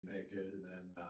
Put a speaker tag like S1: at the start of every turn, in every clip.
S1: make it, and then,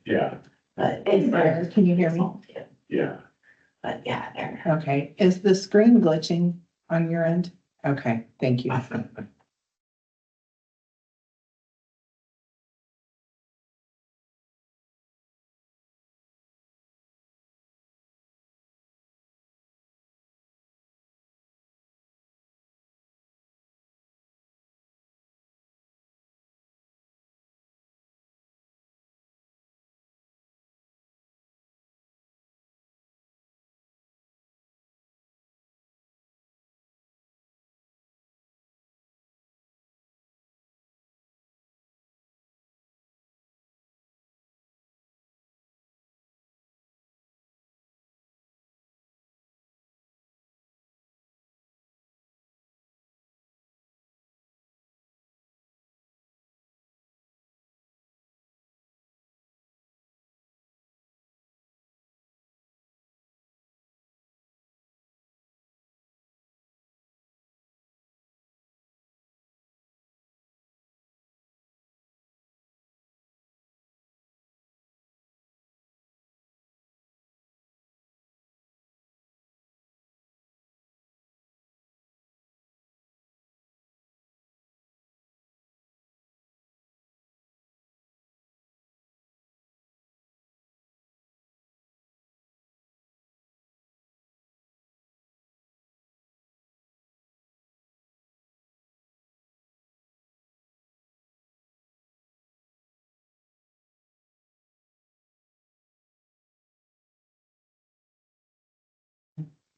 S1: yeah,
S2: But is there, can you hear me?
S1: yeah.
S2: But yeah, there.
S3: Okay, is the screen glitching on your end? Okay, thank you.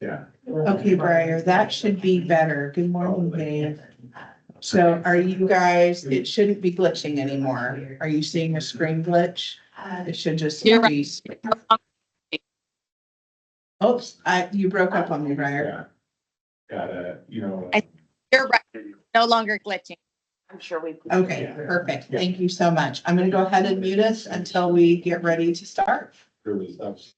S1: Yeah.
S3: Okay, Briar, that should be better. Good morning, Dave. So are you guys, it shouldn't be glitching anymore. Are you seeing a screen glitch? It should just
S4: You're
S3: be. Oops, you broke up on me, Briar.
S1: Yeah. Gotta,
S4: You're right. No longer glitching.
S2: I'm sure we.
S3: Okay, perfect. Thank you so much. I'm gonna go ahead and mute us until we get ready to start.
S1: there was,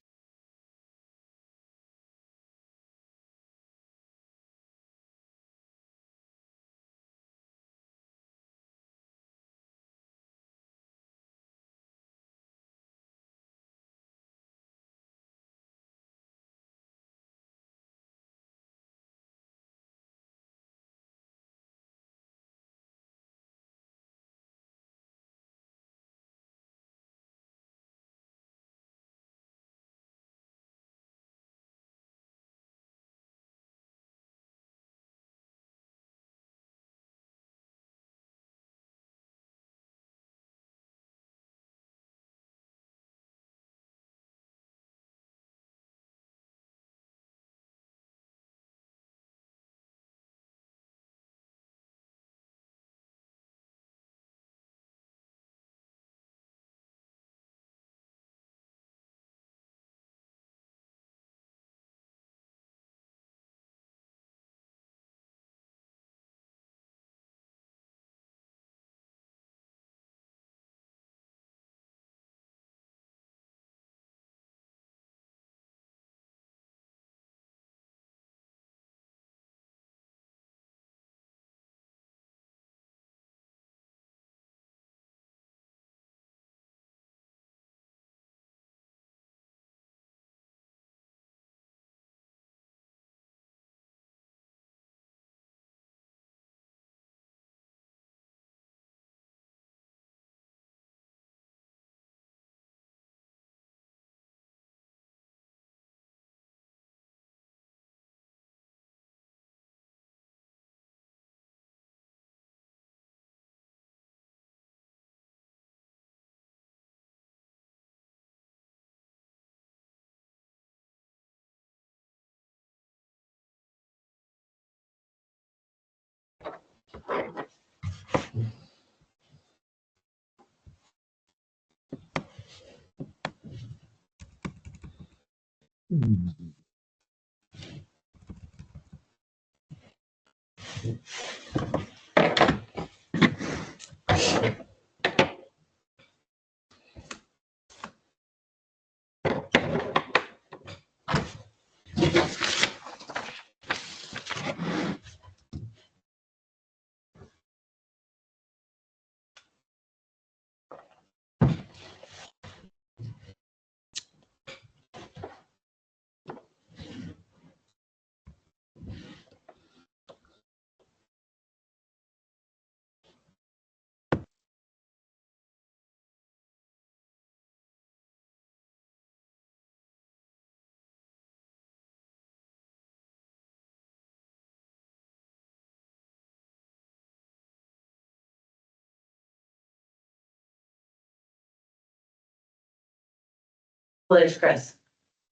S2: There's Chris.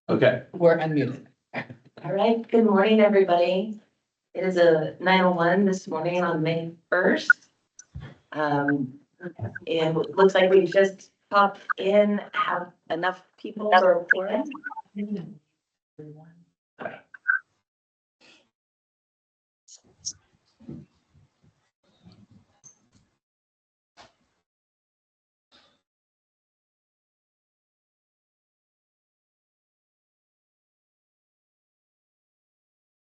S1: Okay.
S3: We're unmuted.
S2: All right, good morning, everybody. It is a 9:01 this morning on May 1st. And it looks like we just popped in, have enough people for a forum.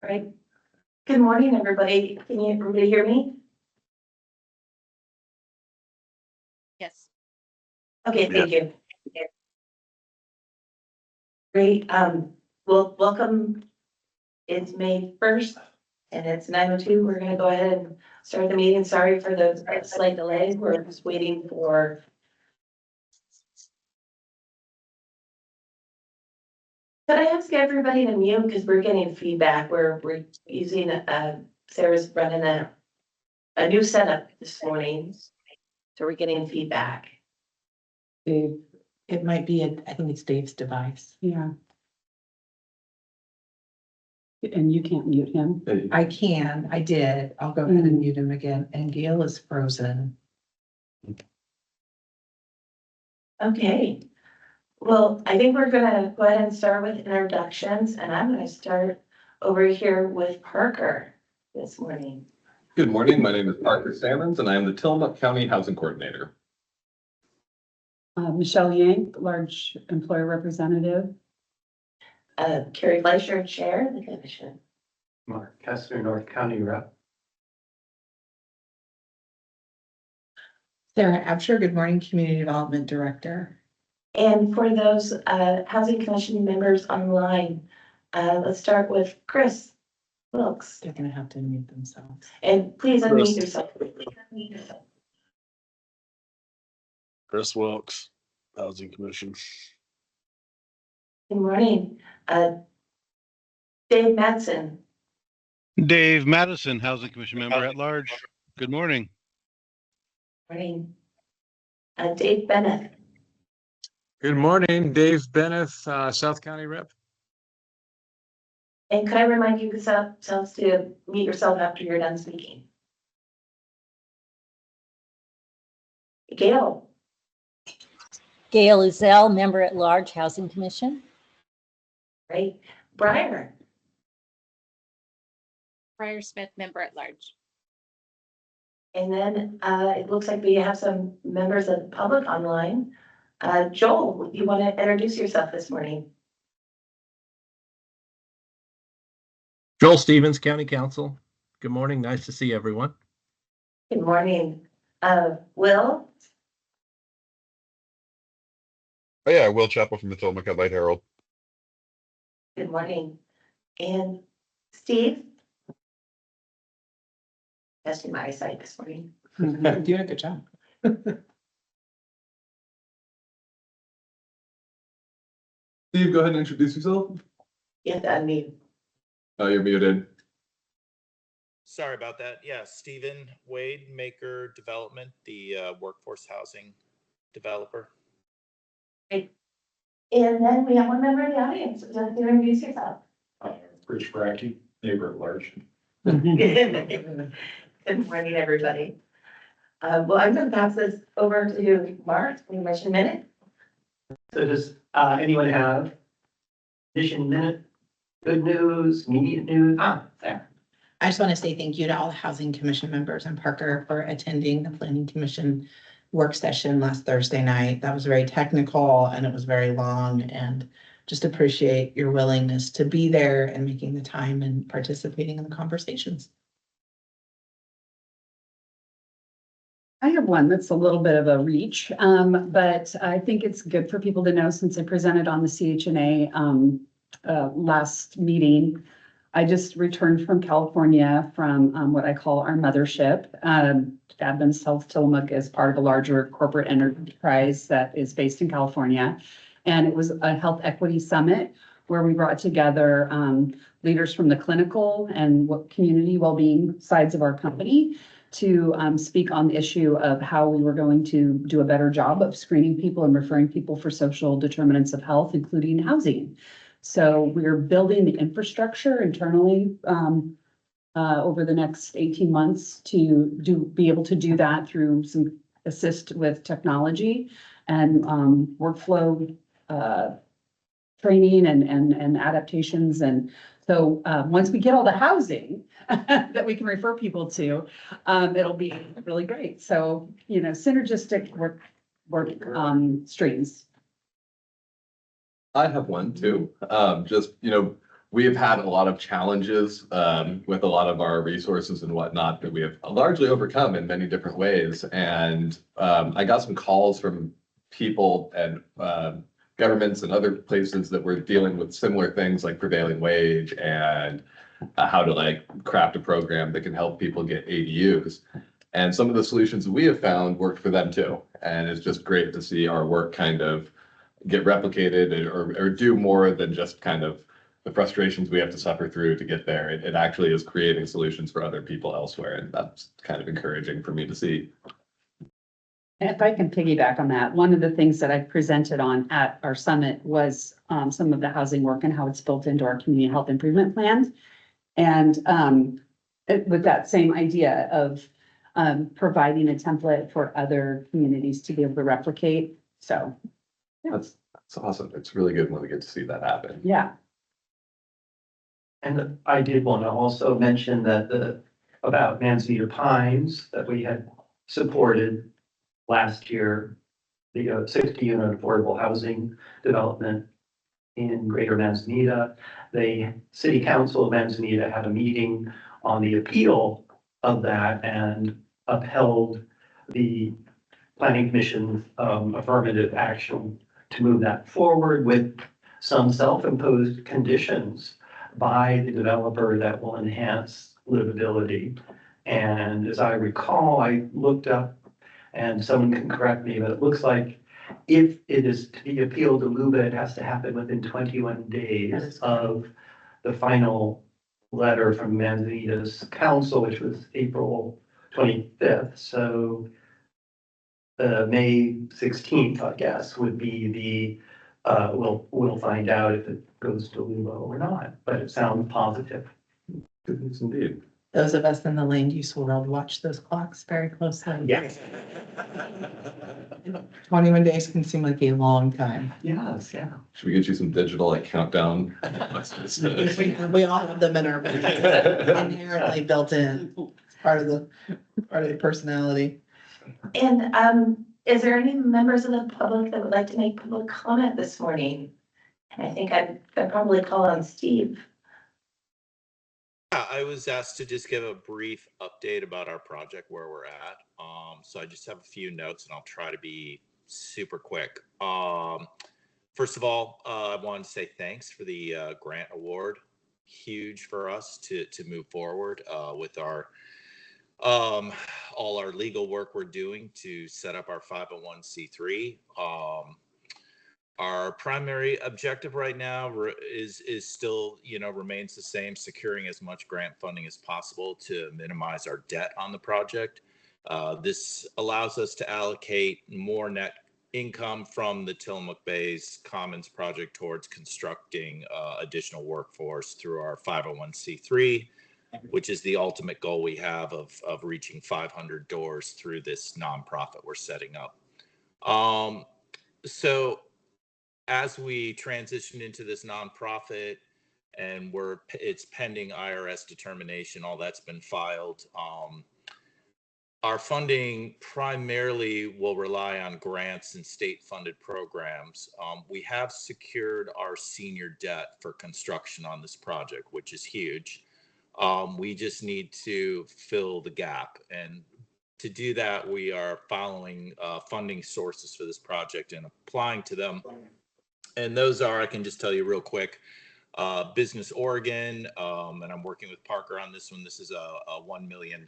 S2: All right, good morning, everybody. Can you, everybody hear me?
S4: Yes.
S2: Okay, thank you. Great, well, welcome. It's May 1st and it's 9:02. We're gonna go ahead and start the meeting. Sorry for the slight delay. We're just waiting for. Could I ask everybody to mute because we're getting feedback. We're using, Sarah's running a new setup this morning. So we're getting feedback.
S3: Dave, it might be, I think it's Dave's device.
S5: Yeah. And you can't mute him.
S3: I can, I did. I'll go ahead and mute him again. And Gail is frozen.
S2: Okay. Well, I think we're gonna go ahead and start with introductions and I'm gonna start over here with Parker this morning.
S6: Good morning. My name is Parker Salmons, and I am the Tillamook County Housing Coordinator.
S5: Michelle Yank, large employer representative.
S2: Carrie Fleischer, Chair of the Commission.
S1: Mark Kessler, North County Rep.
S3: Sarah Absher, good morning, Community Development Director.
S2: And for those Housing Commission members online, let's start with Chris Wilkes.
S3: They're gonna have to unmute themselves.
S2: And please unmute
S7: Chris.
S2: yourself.
S7: Chris Wilkes, Housing Commission.
S2: Good morning. Dave Madsen.
S8: Dave Madison, Housing Commission Member at Large. Good morning.
S2: Morning. Dave Bennett.
S9: Good morning, Dave Bennett, South County Rep.
S2: And could I remind you yourselves to mute yourself after you're done speaking? Gail.
S10: Gail Uzell, Member at Large, Housing Commission.
S2: Right. Briar.
S4: Briar Smith, Member at Large.
S2: And then it looks like we have some members of the public online. Joel, you want to introduce yourself this morning?
S11: Joel Stevens, County Council. Good morning. Nice to see everyone.
S2: Good morning. Will.
S12: Oh yeah, Will Chappell from the Tillamook Light Herald.
S2: Good morning. And Steve. Testing my eyesight this morning.
S3: You're doing a good job.
S6: Steve, go ahead and introduce yourself.
S2: You have to unmute.
S6: Oh, you're muted.
S13: Sorry about that. Yeah, Stephen Wade, Maker Development, the workforce housing developer.
S2: And then we have one member of the audience. Would you like to introduce yourself?
S1: Rich Brackey, neighbor at large.
S2: Good morning, everybody. Well, I'm going to pass this over to Mark, Commission Minute.
S1: So does anyone have mission minute, good news, immediate news? There.
S3: I just want to say thank you to all the Housing Commission members and Parker for attending the Planning Commission work session last Thursday night. That was very technical and it was very long, and just appreciate your willingness to be there and making the time and participating in the conversations.
S5: I have one that's a little bit of a reach, but I think it's good for people to know since I presented on the CHNA last meeting. I just returned from California from what I call our mothership. Adventist Health Tillamook is part of a larger corporate enterprise that is based in California. And it was a health equity summit where we brought together leaders from the clinical and community well-being sides of our company to speak on the issue of how we were going to do a better job of screening people and referring people for social determinants of health, including housing. So we're building the infrastructure internally over the next 18 months to be able to do that through some assist with technology and workflow training and adaptations. And so once we get all the housing that we can refer people to, it'll be really great. So, you know, synergistic work streams.
S6: I have one too. We have had a lot of challenges with a lot of our resources and whatnot that we have largely overcome in many different ways. And I got some calls from people and governments and other places that were dealing with similar things like prevailing wage and how to craft a program that can help people get ADUs. And some of the solutions that we have found worked for them too. And it's just great to see our work kind of get replicated or do more than just kind of the frustrations we have to suffer through to get there. It actually is creating solutions for other people elsewhere. And that's kind of encouraging for me to see.
S5: And if I can piggyback on that, one of the things that I presented on at our summit was some of the housing work and how it's built into our community health improvement plans. And with that same idea of providing a template for other communities to be able to replicate. So yeah.
S6: That's awesome. It's really good when we get to see that happen.
S5: Yeah.
S1: And I did want to also mention that about Manzanita Pines that we had supported last year, the 60-unit affordable housing development in Greater Manzanita. The City Council of Manzanita had a meeting on the appeal of that and upheld the Planning Commission affirmative action to move that forward with some self-imposed conditions by the developer that will enhance livability. And as I recall, I looked up, and someone can correct me, but it looks like if it is to be appealed to LUBA, it has to happen within 21 days of the final letter from Manzanita's council, which was April 25th. So May 16th, I guess, would be the, we'll find out if it goes to LUBA or not, but it sounds positive.
S6: Good news indeed.
S3: Those of us in the land use world watch those clocks very closely.
S1: Yes.
S3: 21 days can seem like a long time.
S1: Yes, yeah.
S6: Should we get you some digital countdown?
S3: We all have them in our inherently built in. It's part of the personality.
S2: And is there any members of the public that would like to make public comment this morning? And I think I'd probably call on Steve.
S13: Yeah, I was asked to just give a brief update about our project, where we're at. So I just have a few notes and I'll try to be super quick. First of all, I wanted to say thanks for the grant award. Huge for us to move forward with our all our legal work we're doing to set up our 501c3. Our primary objective right now is still, remains the same, securing as much grant funding as possible to minimize our debt on the project. This allows us to allocate more net income from the Tillamook Bays Commons project towards constructing additional workforce through our 501c3 which is the ultimate goal we have of reaching 500 doors through this nonprofit we're setting up. So as we transition into this nonprofit and it's pending IRS determination, all that's been filed. Our funding primarily will rely on grants and state-funded programs. We have secured our senior debt for construction on this project, which is huge. We just need to fill the gap. And to do that, we are following funding sources for this project and applying to them. And those are, I can just tell you real quick, Business Oregon, and I'm working with Parker on this one. This is a $1 million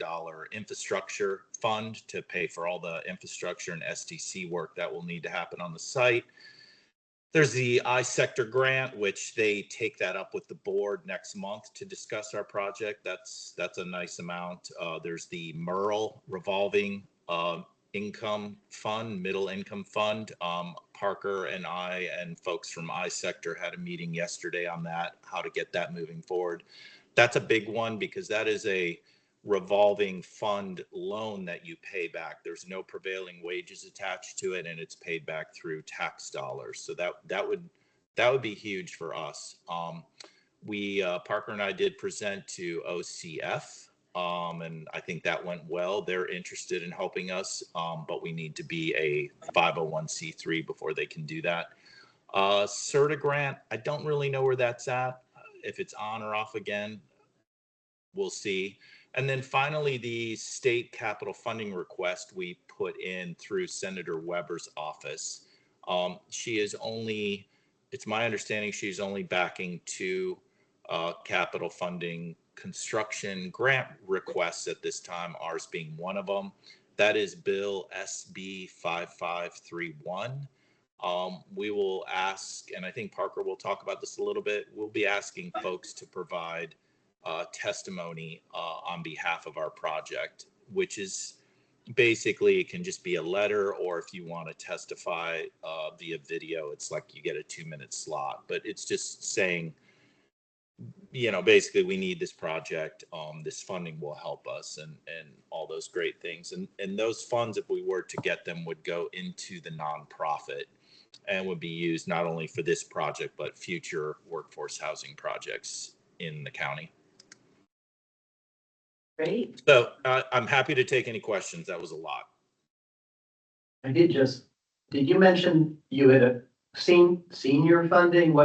S13: infrastructure fund to pay for all the infrastructure and SDC work that will need to happen on the site. There's the I-Sector grant, which they take that up with the board next month to discuss our project. That's a nice amount. There's the MERL revolving income fund, middle income fund. Parker and I and folks from I-Sector had a meeting yesterday on that, how to get that moving forward. That's a big one because that is a revolving fund loan that you pay back. There's no prevailing wages attached to it, and it's paid back through tax dollars. So that would be huge for us. Parker and I did present to OCF. And I think that went well. They're interested in helping us, but we need to be a 501c3 before they can do that. CERTA grant, I don't really know where that's at. If it's on or off again, we'll see. And then finally, the state capital funding request we put in through Senator Weber's office. It's my understanding she's only backing 2 capital funding construction grant requests at this time, ours being one of them. That is Bill SB 5531. We will ask, and I think Parker will talk about this a little bit, we'll be asking folks to provide testimony on behalf of our project, which is basically, it can just be a letter, or if you want to testify via video, it's like you get a 2-minute slot, but it's just saying, basically we need this project. This funding will help us and all those great things. And those funds, if we were to get them, would go into the nonprofit and would be used not only for this project, but future workforce housing projects in the county.
S2: Great.
S13: So I'm happy to take any questions. That was a lot.
S1: Did you mention you had seen senior funding?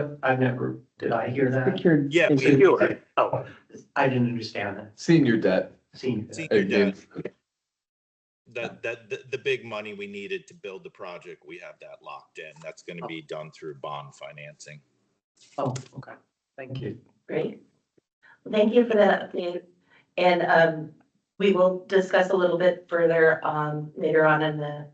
S1: Did I hear that?
S5: Secured.
S13: Yeah,
S1: Oh, I didn't understand that.
S6: Senior debt.
S1: Senior.
S13: Senior debt. The big money we needed to build the project, we have that locked in. That's going to be done through bond financing.
S1: Oh, okay. Thank you.
S2: Great. Thank you for that update. And we will discuss a little bit further later on in the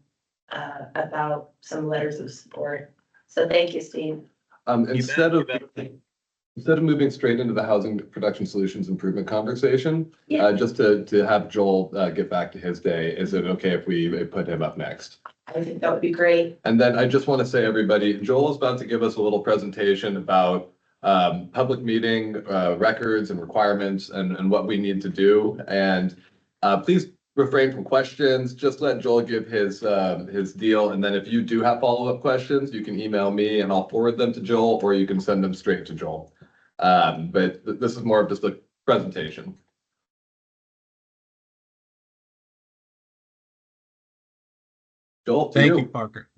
S2: about some letters of support. So thank you, Steve.
S6: Instead of moving straight into the housing production solutions improvement conversation,
S2: Yeah.
S6: just to have Joel get back to his day, is it okay if we put him up next?
S2: I think that would be great.
S6: And then I just want to say, everybody, Joel is about to give us a little presentation about public meeting records and requirements and what we need to do. And please refrain from questions. Just let Joel give his deal. And then if you do have follow-up questions, you can email me and I'll forward them to Joel, or you can send them straight to Joel. But this is more of just a presentation. Joel,
S11: Thank you, Parker.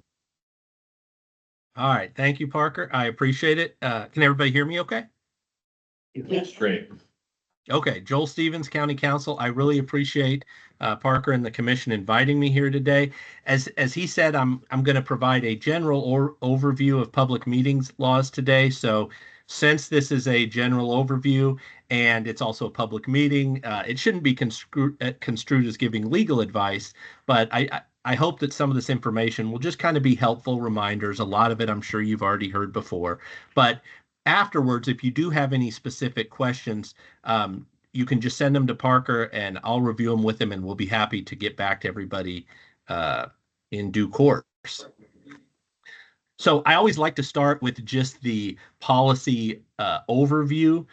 S11: All right. Thank you, Parker. I appreciate it. Can everybody hear me okay?
S2: Yes.
S6: Great.
S11: Okay, Joel Stevens, County Council. I really appreciate Parker and the commission inviting me here today. As he said, I'm going to provide a general overview of public meetings laws today. So since this is a general overview and it's also a public meeting, it shouldn't be construed as giving legal advice, but I hope that some of this information will just kind of be helpful reminders. A lot of it I'm sure you've already heard before, but afterwards, if you do have any specific questions, you can just send them to Parker and I'll review them with him, and we'll be happy to get back to everybody in due course. So I always like to start with just the policy overview.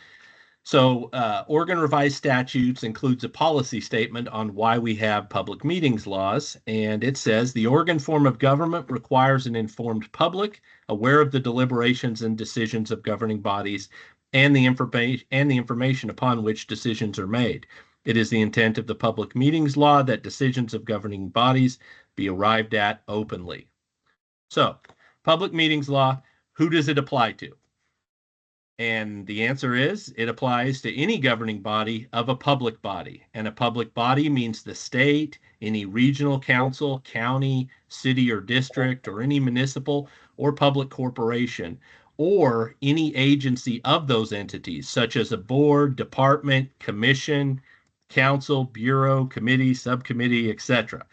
S11: So Oregon Revised Statutes includes a policy statement on why we have public meetings laws. And it says the Oregon form of government requires an informed public aware of the deliberations and decisions of governing bodies and the information upon which decisions are made. It is the intent of the public meetings law that decisions of governing bodies be arrived at openly. So public meetings law, who does it apply to? And the answer is it applies to any governing body of a public body. And a public body means the state, any regional council, county, city or district, or any municipal or public corporation, or any agency of those entities, such as a board, department, commission, council, bureau, committee, subcommittee, etc.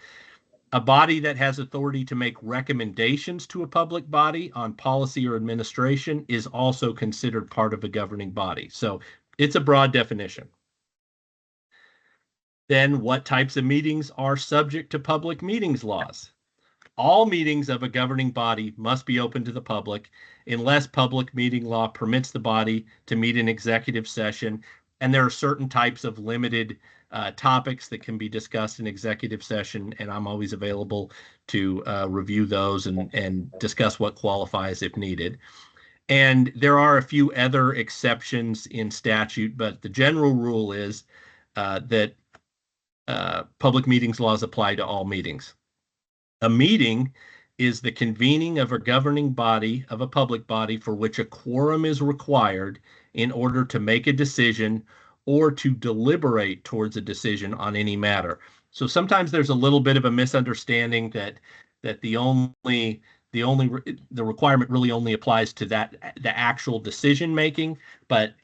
S11: A body that has authority to make recommendations to a public body on policy or administration is also considered part of a governing body. So it's a broad definition. Then what types of meetings are subject to public meetings laws? All meetings of a governing body must be open to the public unless public meeting law permits the body to meet in executive session. And there are certain types of limited topics that can be discussed in executive session, and I'm always available to review those and discuss what qualifies if needed. And there are a few other exceptions in statute, but the general rule is that public meetings laws apply to all meetings. A meeting is the convening of a governing body of a public body for which a quorum is required in order to make a decision or to deliberate towards a decision on any matter. So sometimes there's a little bit of a misunderstanding that the requirement really only applies to the actual decision making, but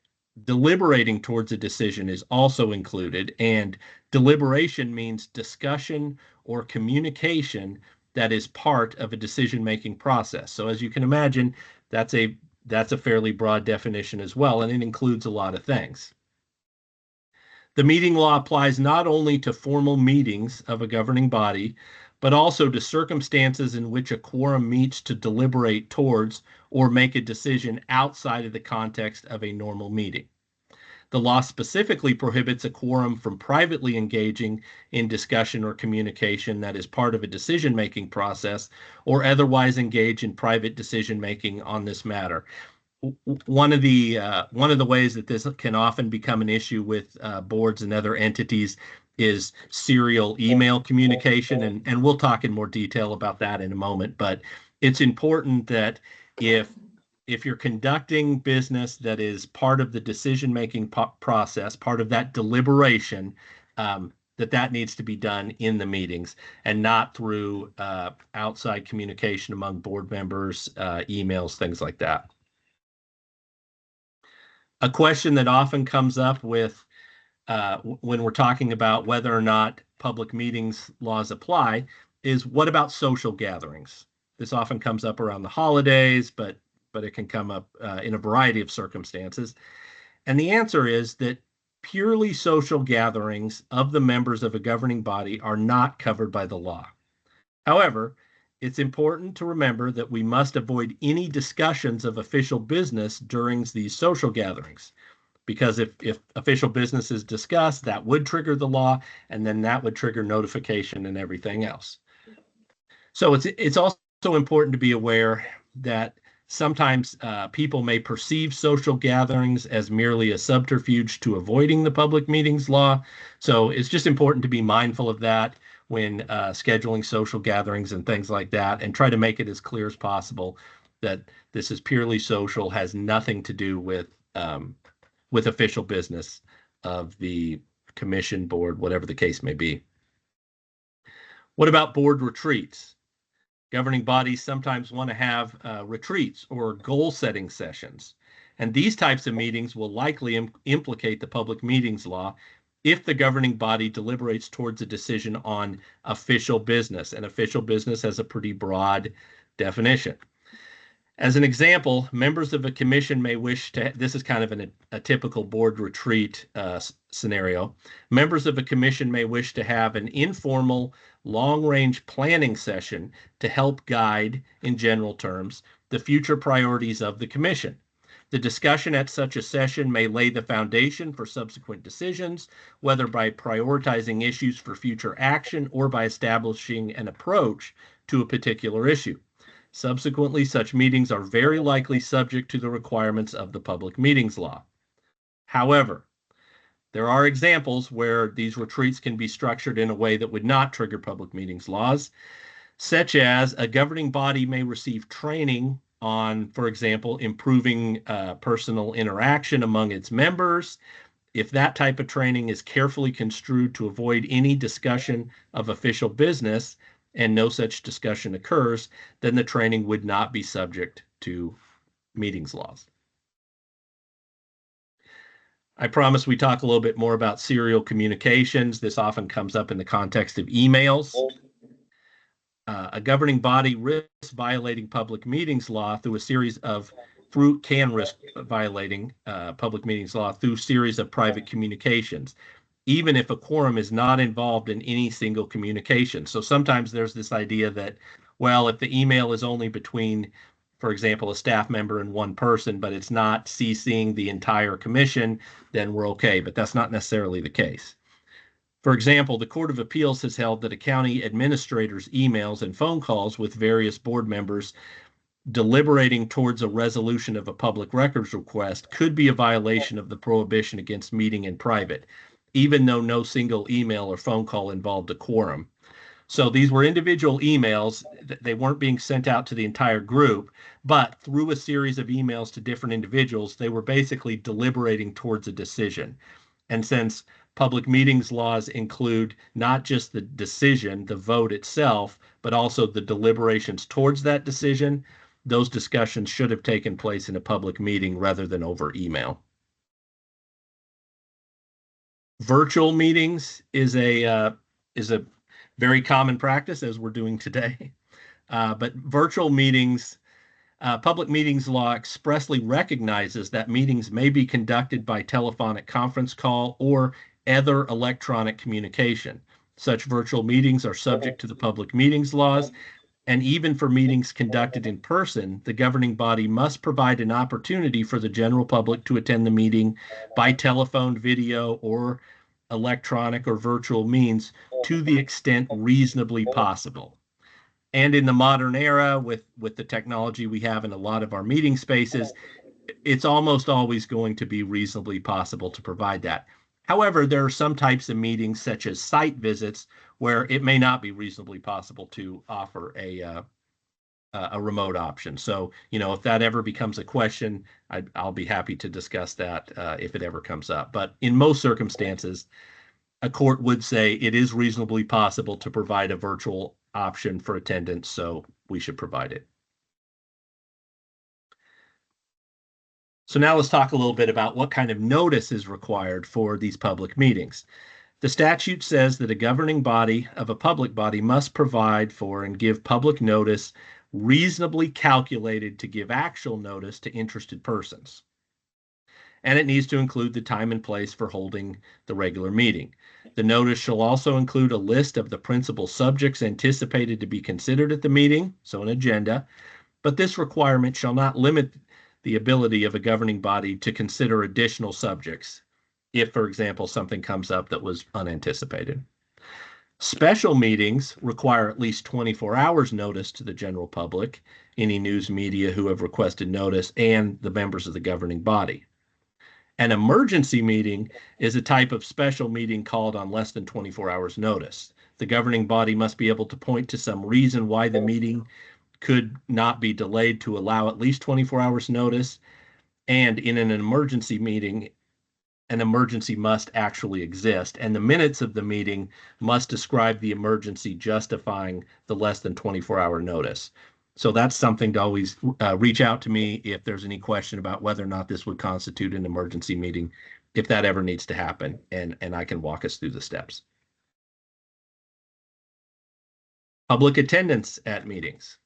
S11: deliberating towards a decision is also included. And deliberation means discussion or communication that is part of a decision-making process. So as you can imagine, that's a fairly broad definition as well, and it includes a lot of things. The meeting law applies not only to formal meetings of a governing body, but also to circumstances in which a quorum meets to deliberate towards or make a decision outside of the context of a normal meeting. The law specifically prohibits a quorum from privately engaging in discussion or communication that is part of a decision-making process or otherwise engage in private decision-making on this matter. One of the ways that this can often become an issue with boards and other entities is serial email communication, and we'll talk in more detail about that in a moment. But it's important that if you're conducting business that is part of the decision-making process, part of that deliberation, that needs to be done in the meetings and not through outside communication among board members, emails, things like that. A question that often comes up with when we're talking about whether or not public meetings laws apply is, what about social gatherings? This often comes up around the holidays, but it can come up in a variety of circumstances. And the answer is that purely social gatherings of the members of a governing body are not covered by the law. However, it's important to remember that we must avoid any discussions of official business during these social gatherings, because if official business is discussed, that would trigger the law, and then that would trigger notification and everything else. So it's also important to be aware that sometimes people may perceive social gatherings as merely a subterfuge to avoiding the public meetings law. So it's just important to be mindful of that when scheduling social gatherings and things like that, and try to make it as clear as possible that this is purely social, has nothing to do with official business of the commission, board, whatever the case may be. What about board retreats? Governing bodies sometimes want to have retreats or goal-setting sessions. And these types of meetings will likely implicate the public meetings law if the governing body deliberates towards a decision on official business. And official business has a pretty broad definition. As an example, members of a commission may wish to, this is kind of a typical board retreat scenario. Members of a commission may wish to have an informal long-range planning session to help guide, in general terms, the future priorities of the commission. The discussion at such a session may lay the foundation for subsequent decisions, whether by prioritizing issues for future action or by establishing an approach to a particular issue. Subsequently, such meetings are very likely subject to the requirements of the Public Meetings Law. However, there are examples where these retreats can be structured in a way that would not trigger public meetings laws, such as a governing body may receive training on, for example, improving personal interaction among its members. If that type of training is carefully construed to avoid any discussion of official business and no such discussion occurs, then the training would not be subject to meetings laws. I promise we talk a little bit more about serial communications. This often comes up in the context of emails. A governing body risks violating public meetings law can risk violating public meetings law through series of private communications, even if a quorum is not involved in any single communication. So sometimes there's this idea that, well, if the email is only between, for example, a staff member and one person, but it's not CCing the entire commission, then we're okay. But that's not necessarily the case. For example, the Court of Appeals has held that a county administrator's emails and phone calls with various board members deliberating towards a resolution of a public records request could be a violation of the prohibition against meeting in private, even though no single email or phone call involved a quorum. So these were individual emails. They weren't being sent out to the entire group, but through a series of emails to different individuals, they were basically deliberating towards a decision. And since public meetings laws include not just the decision, the vote itself, but also the deliberations towards that decision, those discussions should have taken place in a public meeting rather than over email. Virtual meetings is a very common practice, as we're doing today. But virtual meetings, public meetings law expressly recognizes that meetings may be conducted by telephonic conference call or other electronic communication. Such virtual meetings are subject to the public meetings laws, and even for meetings conducted in person, the governing body must provide an opportunity for the general public to attend the meeting by telephone, video, or electronic or virtual means to the extent reasonably possible. And in the modern era, with the technology we have in a lot of our meeting spaces, it's almost always going to be reasonably possible to provide that. However, there are some types of meetings, such as site visits, where it may not be reasonably possible to offer a remote option. So, if that ever becomes a question, I'll be happy to discuss that if it ever comes up. But in most circumstances, a court would say it is reasonably possible to provide a virtual option for attendance, so we should provide it. So now let's talk a little bit about what kind of notice is required for these public meetings. The statute says that a governing body of a public body must provide for and give public notice reasonably calculated to give actual notice to interested persons. And it needs to include the time and place for holding the regular meeting. The notice shall also include a list of the principal subjects anticipated to be considered at the meeting, so an agenda, but this requirement shall not limit the ability of a governing body to consider additional subjects if, for example, something comes up that was unanticipated. Special meetings require at least 24 hours notice to the general public, any news media who have requested notice, and the members of the governing body. An emergency meeting is a type of special meeting called on less than 24 hours notice. The governing body must be able to point to some reason why the meeting could not be delayed to allow at least 24 hours notice. And in an emergency meeting, an emergency must actually exist. And the minutes of the meeting must describe the emergency justifying the less than 24-hour notice. So that's something to always reach out to me if there's any question about whether or not this would constitute an emergency meeting, if that ever needs to happen, and I can walk us through the steps. Public attendance at meetings.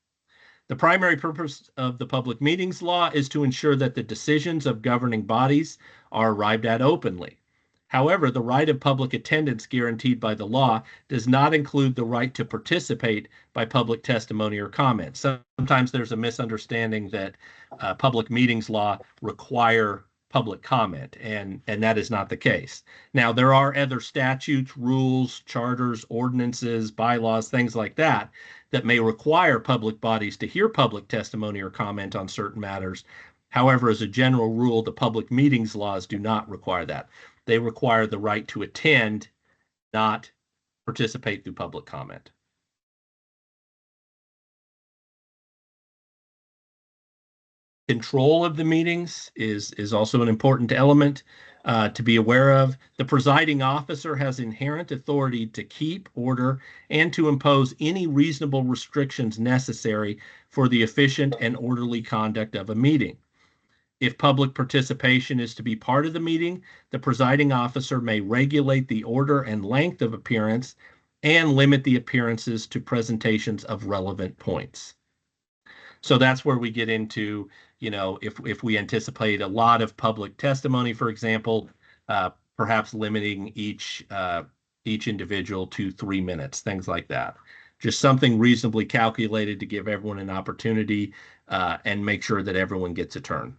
S11: The primary purpose of the public meetings law is to ensure that the decisions of governing bodies are arrived at openly. However, the right of public attendance guaranteed by the law does not include the right to participate by public testimony or comment. Sometimes there's a misunderstanding that public meetings law require public comment, and that is not the case. Now, there are other statutes, rules, charters, ordinances, bylaws, things like that, that may require public bodies to hear public testimony or comment on certain matters. However, as a general rule, the public meetings laws do not require that. They require the right to attend, not participate through public comment. Control of the meetings is also an important element to be aware of. The presiding officer has inherent authority to keep order and to impose any reasonable restrictions necessary for the efficient and orderly conduct of a meeting. If public participation is to be part of the meeting, the presiding officer may regulate the order and length of appearance and limit the appearances to presentations of relevant points. So that's where we get into, if we anticipate a lot of public testimony, for example, perhaps limiting each individual to 3 minutes, things like that. Just something reasonably calculated to give everyone an opportunity and make sure that everyone gets a turn.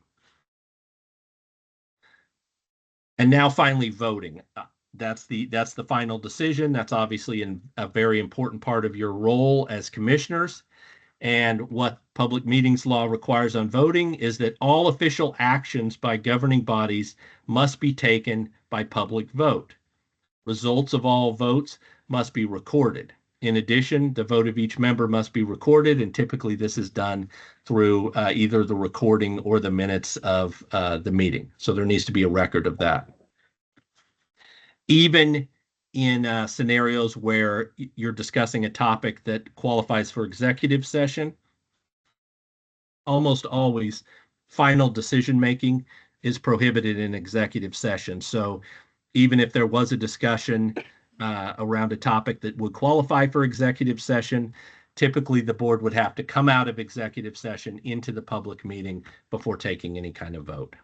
S11: And now finally voting. That's the final decision. That's obviously a very important part of your role as commissioners. And what public meetings law requires on voting is that all official actions by governing bodies must be taken by public vote. Results of all votes must be recorded. In addition, the vote of each member must be recorded, and typically this is done through either the recording or the minutes of the meeting. So there needs to be a record of that. Even in scenarios where you're discussing a topic that qualifies for executive session, almost always final decision making is prohibited in executive session. So even if there was a discussion around a topic that would qualify for executive session, typically the board would have to come out of executive session into the public meeting before taking any kind of vote.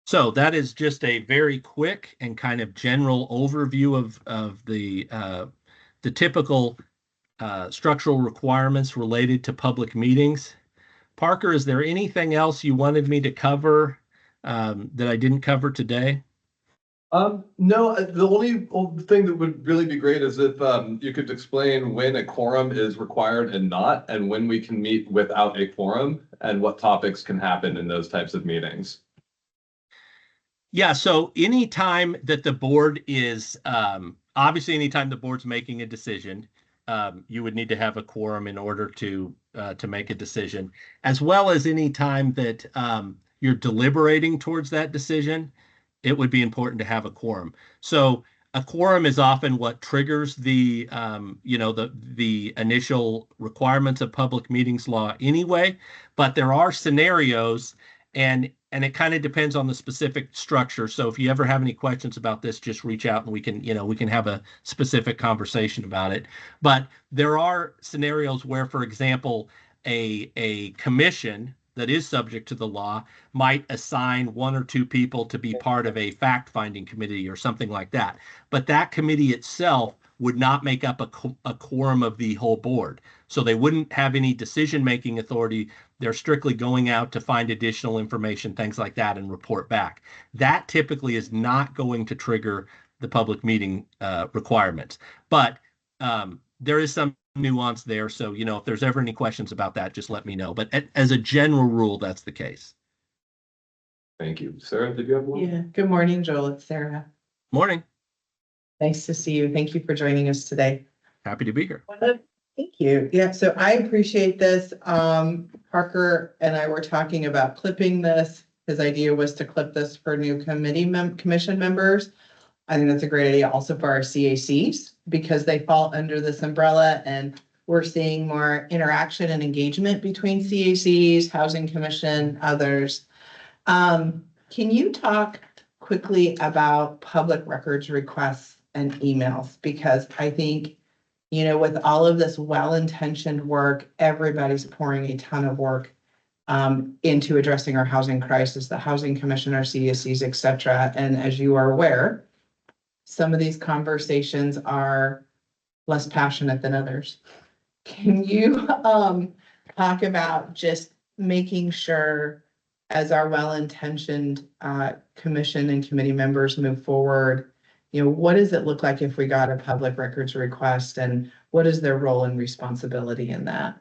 S11: So that is just a very quick and kind of general overview of the typical structural requirements related to public meetings. Parker, is there anything else you wanted me to cover that I didn't cover today?
S6: No, the only thing that would really be great is if you could explain when a quorum is required and not, and when we can meet without a quorum, and what topics can happen in those types of meetings.
S11: Yeah, so anytime that the board is, obviously anytime the board's making a decision, you would need to have a quorum in order to make a decision, as well as any time that you're deliberating towards that decision, it would be important to have a quorum. So a quorum is often what triggers the initial requirements of public meetings law anyway, but there are scenarios and it kind of depends on the specific structure. So if you ever have any questions about this, just reach out and we can have a specific conversation about it. But there are scenarios where, for example, a commission that is subject to the law might assign 1 or 2 people to be part of a fact-finding committee or something like that. But that committee itself would not make up a quorum of the whole board. So they wouldn't have any decision-making authority. They're strictly going out to find additional information, things like that, and report back. That typically is not going to trigger the public meeting requirements. But there is some nuance there. So, if there's ever any questions about that, just let me know. But as a general rule, that's the case.
S6: Thank you. Sarah, did you have one?
S3: Yeah. Good morning, Joel. It's Sarah.
S11: Morning.
S3: Nice to see you. Thank you for joining us today.
S11: Happy to be here.
S3: Thank you. Yeah, so I appreciate this. Parker and I were talking about clipping this. His idea was to clip this for new commission members. I think that's a great idea also for our CACs because they fall under this umbrella and we're seeing more interaction and engagement between CACs, Housing Commission, others. Can you talk quickly about public records requests and emails? Because I think, with all of this well-intentioned work, everybody's pouring a ton of work into addressing our housing crisis, the housing commissioner, CSCs, et cetera. And as you are aware, some of these conversations are less passionate than others. Can you talk about just making sure, as our well-intentioned commission and committee members move forward, what does it look like if we got a public records request, and what is their role and responsibility in that?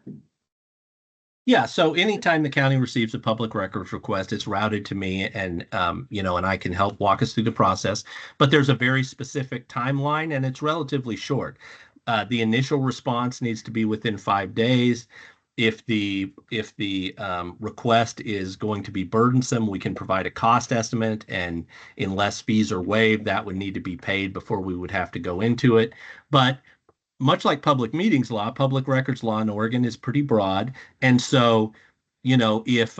S11: Yeah, so anytime the county receives a public records request, it's routed to me, and and I can help walk us through the process. But there's a very specific timeline, and it's relatively short. The initial response needs to be within 5 days. If the request is going to be burdensome, we can provide a cost estimate, and unless fees are waived, that would need to be paid before we would have to go into it. But much like public meetings law, public records law in Oregon is pretty broad. And so, if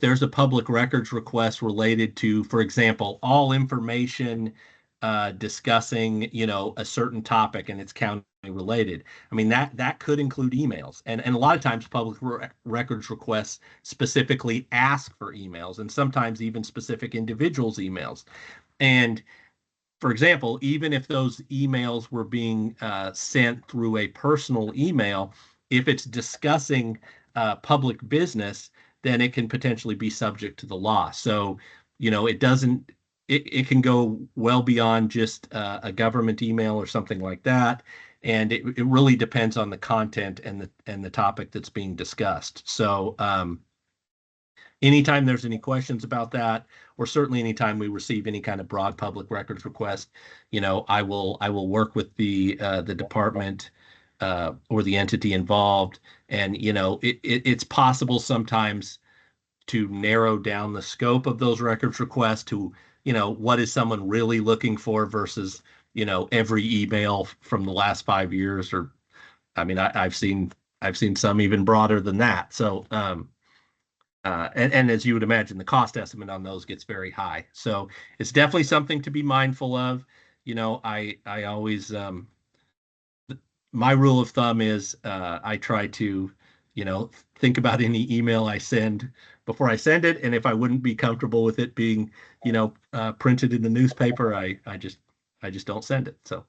S11: there's a public records request related to, for example, all information discussing, a certain topic and it's county related, I mean, that could include emails. And a lot of times public records requests specifically ask for emails, and sometimes even specific individuals' emails. And for example, even if those emails were being sent through a personal email, if it's discussing public business, then it can potentially be subject to the law. So, it can go well beyond just a government email or something like that. And it really depends on the content and the topic that's being discussed. So, anytime there's any questions about that, or certainly anytime we receive any kind of broad public records request, I will work with the department or the entity involved, and it's possible sometimes to narrow down the scope of those records requests to what is someone really looking for versus every email from the last 5 years, or I mean I've seen some even broader than that. So and as you would imagine, the cost estimate on those gets very high. So it's definitely something to be mindful of. I always, my rule of thumb is I try to, think about any email I send before I send it. And if I wouldn't be comfortable with it being, printed in the newspaper, I just don't send it. So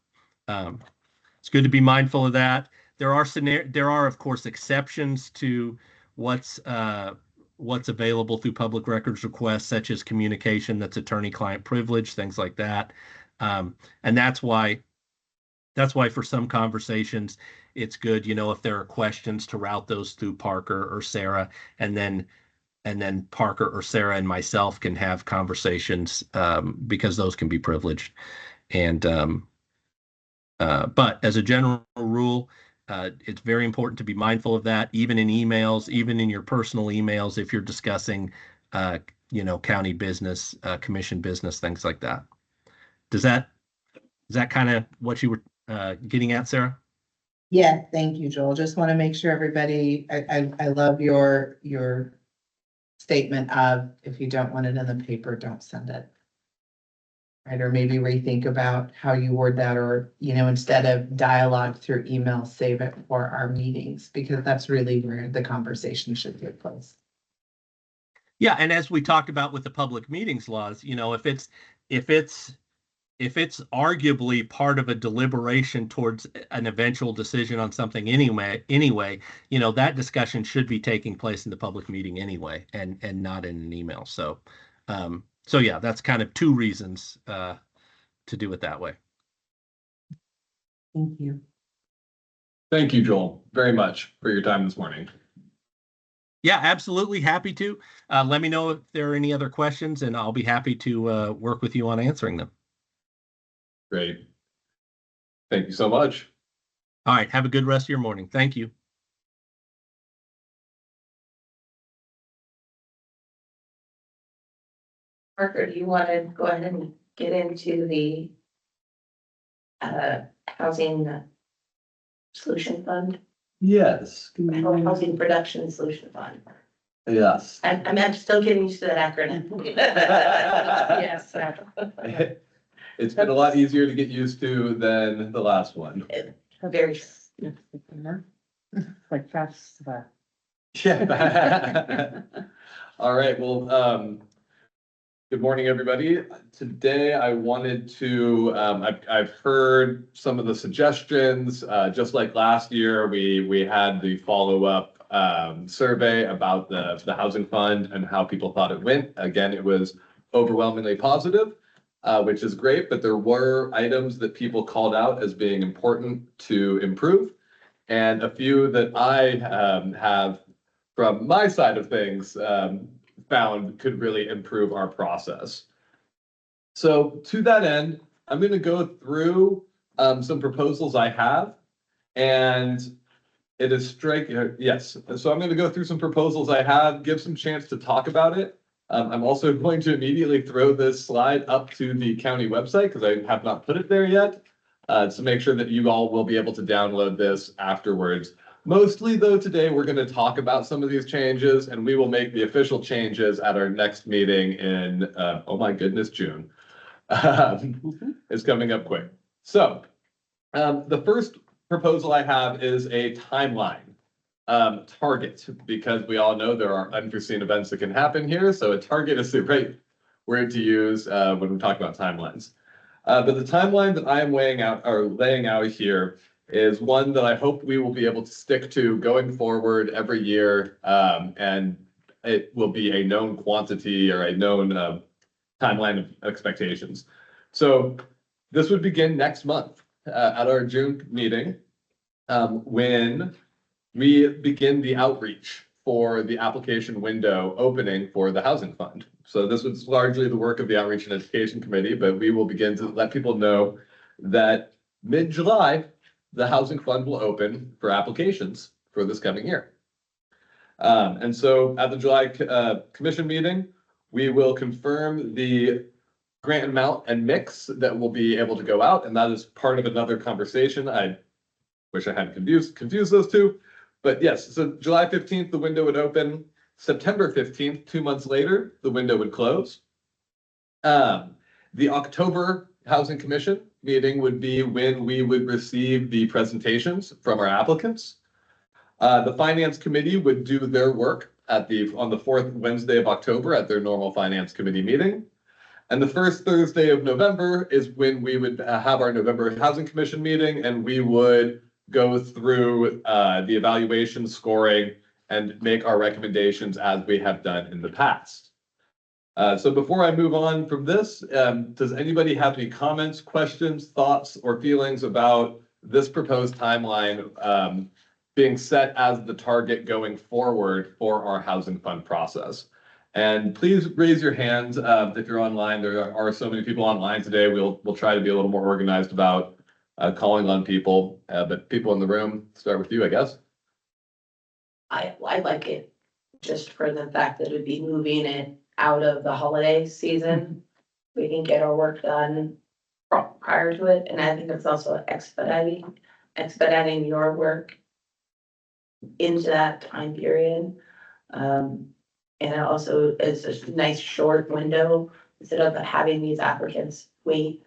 S11: it's good to be mindful of that. There are of course exceptions to what's available through public records requests, such as communication that's attorney-client privilege, things like that. And that's why for some conversations, it's good, if there are questions, to route those through Parker or Sarah, and then Parker or Sarah and myself can have conversations because those can be privileged. And but as a general rule, it's very important to be mindful of that, even in emails, even in your personal emails, if you're discussing, county business, commission business, things like that. Is that kind of what you were getting at, Sarah?
S3: Yeah, thank you, Joel. Just want to make sure everybody, I love your statement of, if you don't want it in the paper, don't send it. Right, or maybe rethink about how you word that, or, instead of dialogue through email, save it for our meetings, because that's really where the conversation should take place.
S11: Yeah, and as we talked about with the public meetings laws, if it's arguably part of a deliberation towards an eventual decision on something anyway, that discussion should be taking place in the public meeting anyway, and not in an email. So, so yeah, that's kind of two reasons to do it that way.
S3: Thank you.
S6: Thank you, Joel, very much for your time this morning.
S11: Yeah, absolutely. Happy to. Let me know if there are any other questions, and I'll be happy to work with you on answering them.
S6: Great. Thank you so much.
S11: All right. Have a good rest of your morning. Thank you.
S2: Parker, do you want to go ahead and get into the housing solution fund?
S1: Yes.
S2: Housing production solution fund.
S1: Yes.
S2: I'm still getting used to that acronym. Yes.
S6: It's been a lot easier to get used to than the last one.
S2: Very.
S5: Like fast,
S6: Yeah. All right, well, good morning, everybody. Today I wanted to, I've heard some of the suggestions, just like last year, we had the follow-up survey about the housing fund and how people thought it went. Again, it was overwhelmingly positive, which is great, but there were items that people called out as being important to improve. And a few that I have from my side of things found could really improve our process. So to that end, I'm going to go through some proposals I have, and it is striking. Yes, so I'm going to go through some proposals I have, give some chance to talk about it. I'm also going to immediately throw this slide up to the county website because I have not put it there yet, to make sure that you all will be able to download this afterwards. Mostly though, today we're going to talk about some of these changes, and we will make the official changes at our next meeting in, oh my goodness, June. It's coming up quick. So the first proposal I have is a timeline target, because we all know there are unforeseen events that can happen here. So a target is the right word to use when we talk about timelines. But the timeline that I am laying out here is one that I hope we will be able to stick to going forward every year. And it will be a known quantity or a known timeline of expectations. So this would begin next month at our June meeting, when we begin the outreach for the application window opening for the housing fund. So this was largely the work of the Outreach and Education Committee, but we will begin to let people know that mid-July, the housing fund will open for applications for this coming year. And so at the July commission meeting, we will confirm the grant amount and mix that will be able to go out. And that is part of another conversation. I wish I hadn't confused those two. But yes, so July 15th, the window would open. September 15th, 2 months later, the window would close. The October Housing Commission meeting would be when we would receive the presentations from our applicants. The Finance Committee would do their work on the fourth Wednesday of October at their normal Finance Committee meeting. And the first Thursday of November is when we would have our November Housing Commission meeting, and we would go through the evaluation scoring and make our recommendations as we have done in the past. So before I move on from this, does anybody have any comments, questions, thoughts, or feelings about this proposed timeline being set as the target going forward for our housing fund process? And please raise your hands if you're online. There are so many people online today. We'll try to be a little more organized about calling on people, but people in the room, start with you, I guess.
S2: I like it just for the fact that it'd be moving it out of the holiday season. We can get our work done prior to it, and I think it's also expediting your work into that time period. And it also is a nice short window instead of having these applicants wait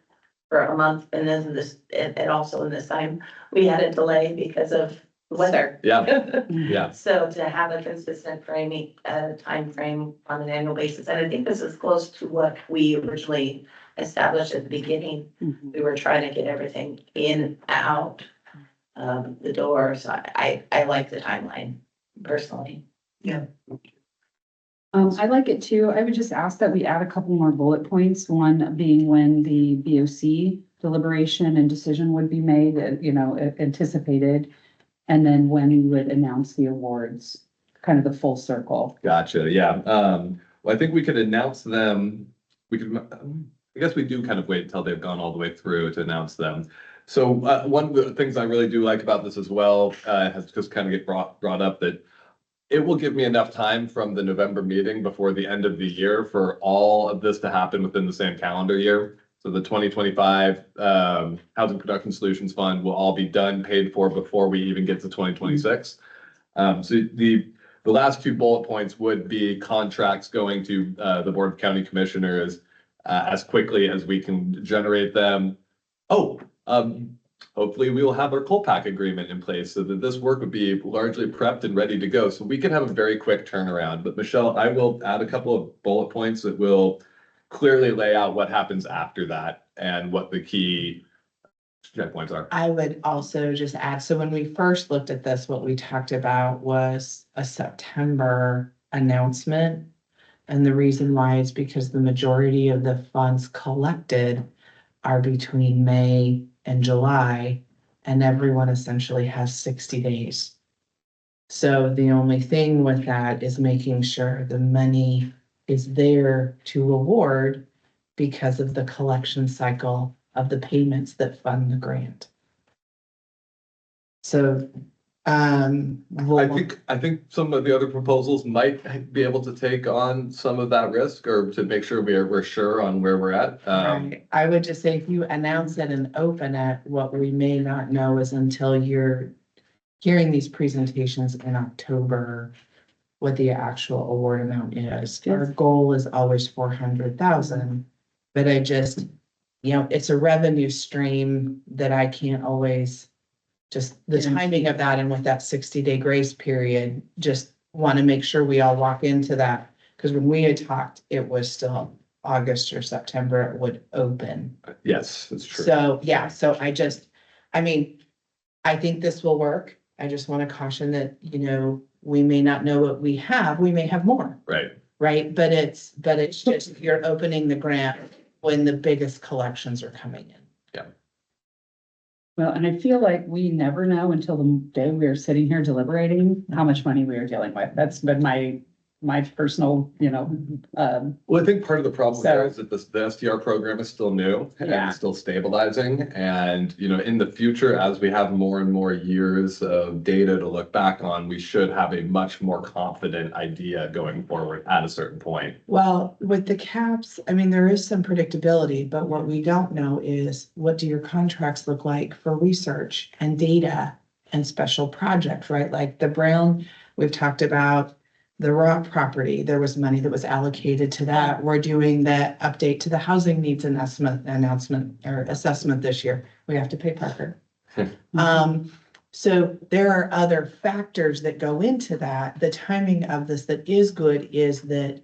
S2: for a month. And then and also in this time, we had a delay because of the weather.
S6: Yeah, yeah.
S2: So to have a consistent time frame on an annual basis, and I think this is close to what we originally established at the beginning.
S5: Mhm.
S2: We were trying to get everything in, out, the door. So I like the timeline personally.
S5: I like it too. I would just ask that we add a couple more bullet points. One being when the BOC deliberation and decision would be made, anticipated. And then when we would announce the awards, kind of the full circle.
S6: Gotcha, yeah. Well, I think we could announce them. I guess we do kind of wait until they've gone all the way through to announce them. So one of the things I really do like about this as well, has just kind of get brought up, that it will give me enough time from the November meeting before the end of the year for all of this to happen within the same calendar year. So the 2025 Housing Production Solutions Fund will all be done, paid for before we even get to 2026. So the last two bullet points would be contracts going to the Board of County Commissioners as quickly as we can generate them. hopefully we will have our coal pack agreement in place so that this work would be largely prepped and ready to go. So we can have a very quick turnaround. But Michelle, I will add a couple of bullet points that will clearly lay out what happens after that and what the key checkpoints are.
S3: I would also just add, so when we first looked at this, what we talked about was a September announcement. And the reason why is because the majority of the funds collected are between May and July, and everyone essentially has 60 days. So the only thing with that is making sure the money is there to award because of the collection cycle of the payments that fund the grant. So,
S6: I think some of the other proposals might be able to take on some of that risk or to make sure we're sure on where we're at.
S3: right. I would just say if you announce it and open it, what we may not know is until you're hearing these presentations in October, what the actual award amount is. Our goal is always 400,000, but I just, it's a revenue stream that I can't always just the timing of that and with that 60-day grace period, just want to make sure we all walk into that. Because when we had talked, it was still August or September it would open.
S6: Yes, that's true.
S3: So, yeah, so I think this will work. I just want to caution that, we may not know what we may have more.
S6: Right.
S3: Right, but it's just, you're opening the grant when the biggest collections are coming in.
S5: Well, and I feel like we never know until the day we are sitting here deliberating how much money we are dealing with. That's been my personal,
S6: Well, I think part of the problem there is that the STR program is still new
S5: Yeah.
S6: and still stabilizing. And, in the future, as we have more and more years of data to look back on, we should have a much more confident idea going forward at a certain point.
S3: Well, with the caps, there is some predictability, but what we don't know is what do your contracts look like for research and data and special projects, right? Like the Brown, we've talked about the Rock property, there was money that was allocated to that. We're doing the update to the housing needs announcement or assessment this year. We have to pay Parker. So there are other factors that go into that. The timing of this that is good is that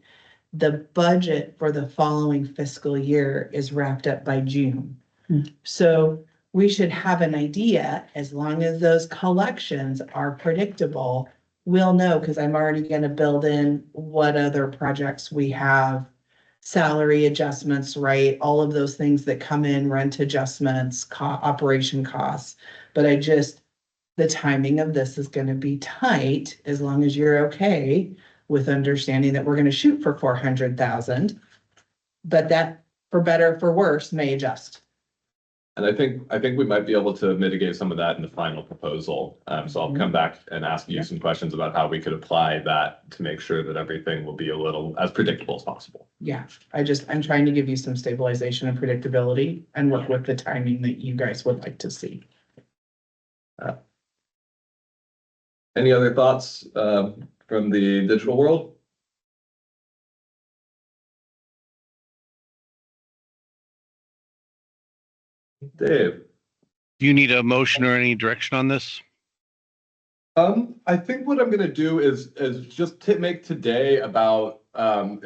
S3: the budget for the following fiscal year is wrapped up by June. So we should have an idea, as long as those collections are predictable, we'll know, because I'm already going to build in what other projects we have, salary adjustments, right? All of those things that come in, rent adjustments, operation costs. But the timing of this is going to be tight, as long as you're okay with understanding that we're going to shoot for 400,000. But that, for better or for worse, may adjust.
S6: And I think we might be able to mitigate some of that in the final proposal. So I'll come back and ask you some questions about how we could apply that to make sure that everything will be a little as predictable as possible.
S3: Yeah, I'm trying to give you some stabilization and predictability and work with the timing that you guys would like to see.
S6: Any other thoughts from the digital world? Dave.
S8: Do you need a motion or any direction on this?
S6: I think what I'm gonna do is just make today about kind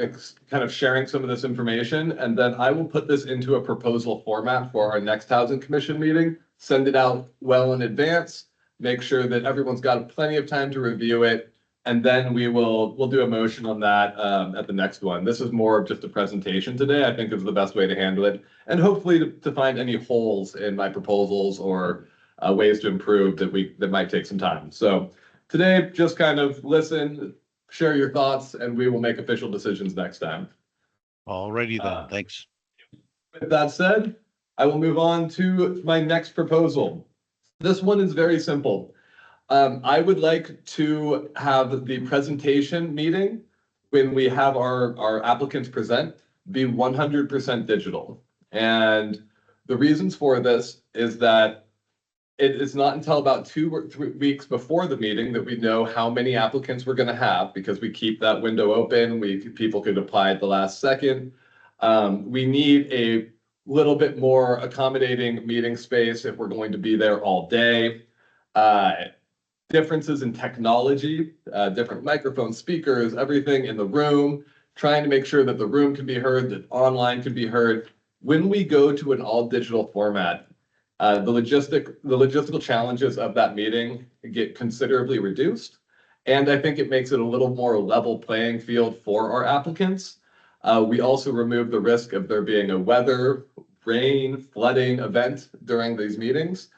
S6: of sharing some of this information, and then I will put this into a proposal format for our next Housing Commission meeting, send it out well in advance, make sure that everyone's got plenty of time to review it, and then we'll do a motion on that at the next one. This is more of just a presentation today, I think is the best way to handle it, and hopefully to find any holes in my proposals or ways to improve that might take some time. So today, just kind of listen, share your thoughts, and we will make official decisions next time.
S8: Alrighty then, thanks.
S6: With that said, I will move on to my next proposal. This one is very simple. I would like to have the presentation meeting when we have our applicants present be 100% digital. And the reasons for this is that it is not until about 2 or 3 weeks before the meeting that we know how many applicants we're going to have, because we keep that window open. People could apply at the last second. We need a little bit more accommodating meeting space if we're going to be there all day. Differences in technology, different microphone speakers, everything in the room, trying to make sure that the room can be heard, that online can be heard. When we go to an all digital format, the logistical challenges of that meeting get considerably reduced. And I think it makes it a little more level playing field for our applicants. We also remove the risk of there being a weather, rain, flooding event during these meetings.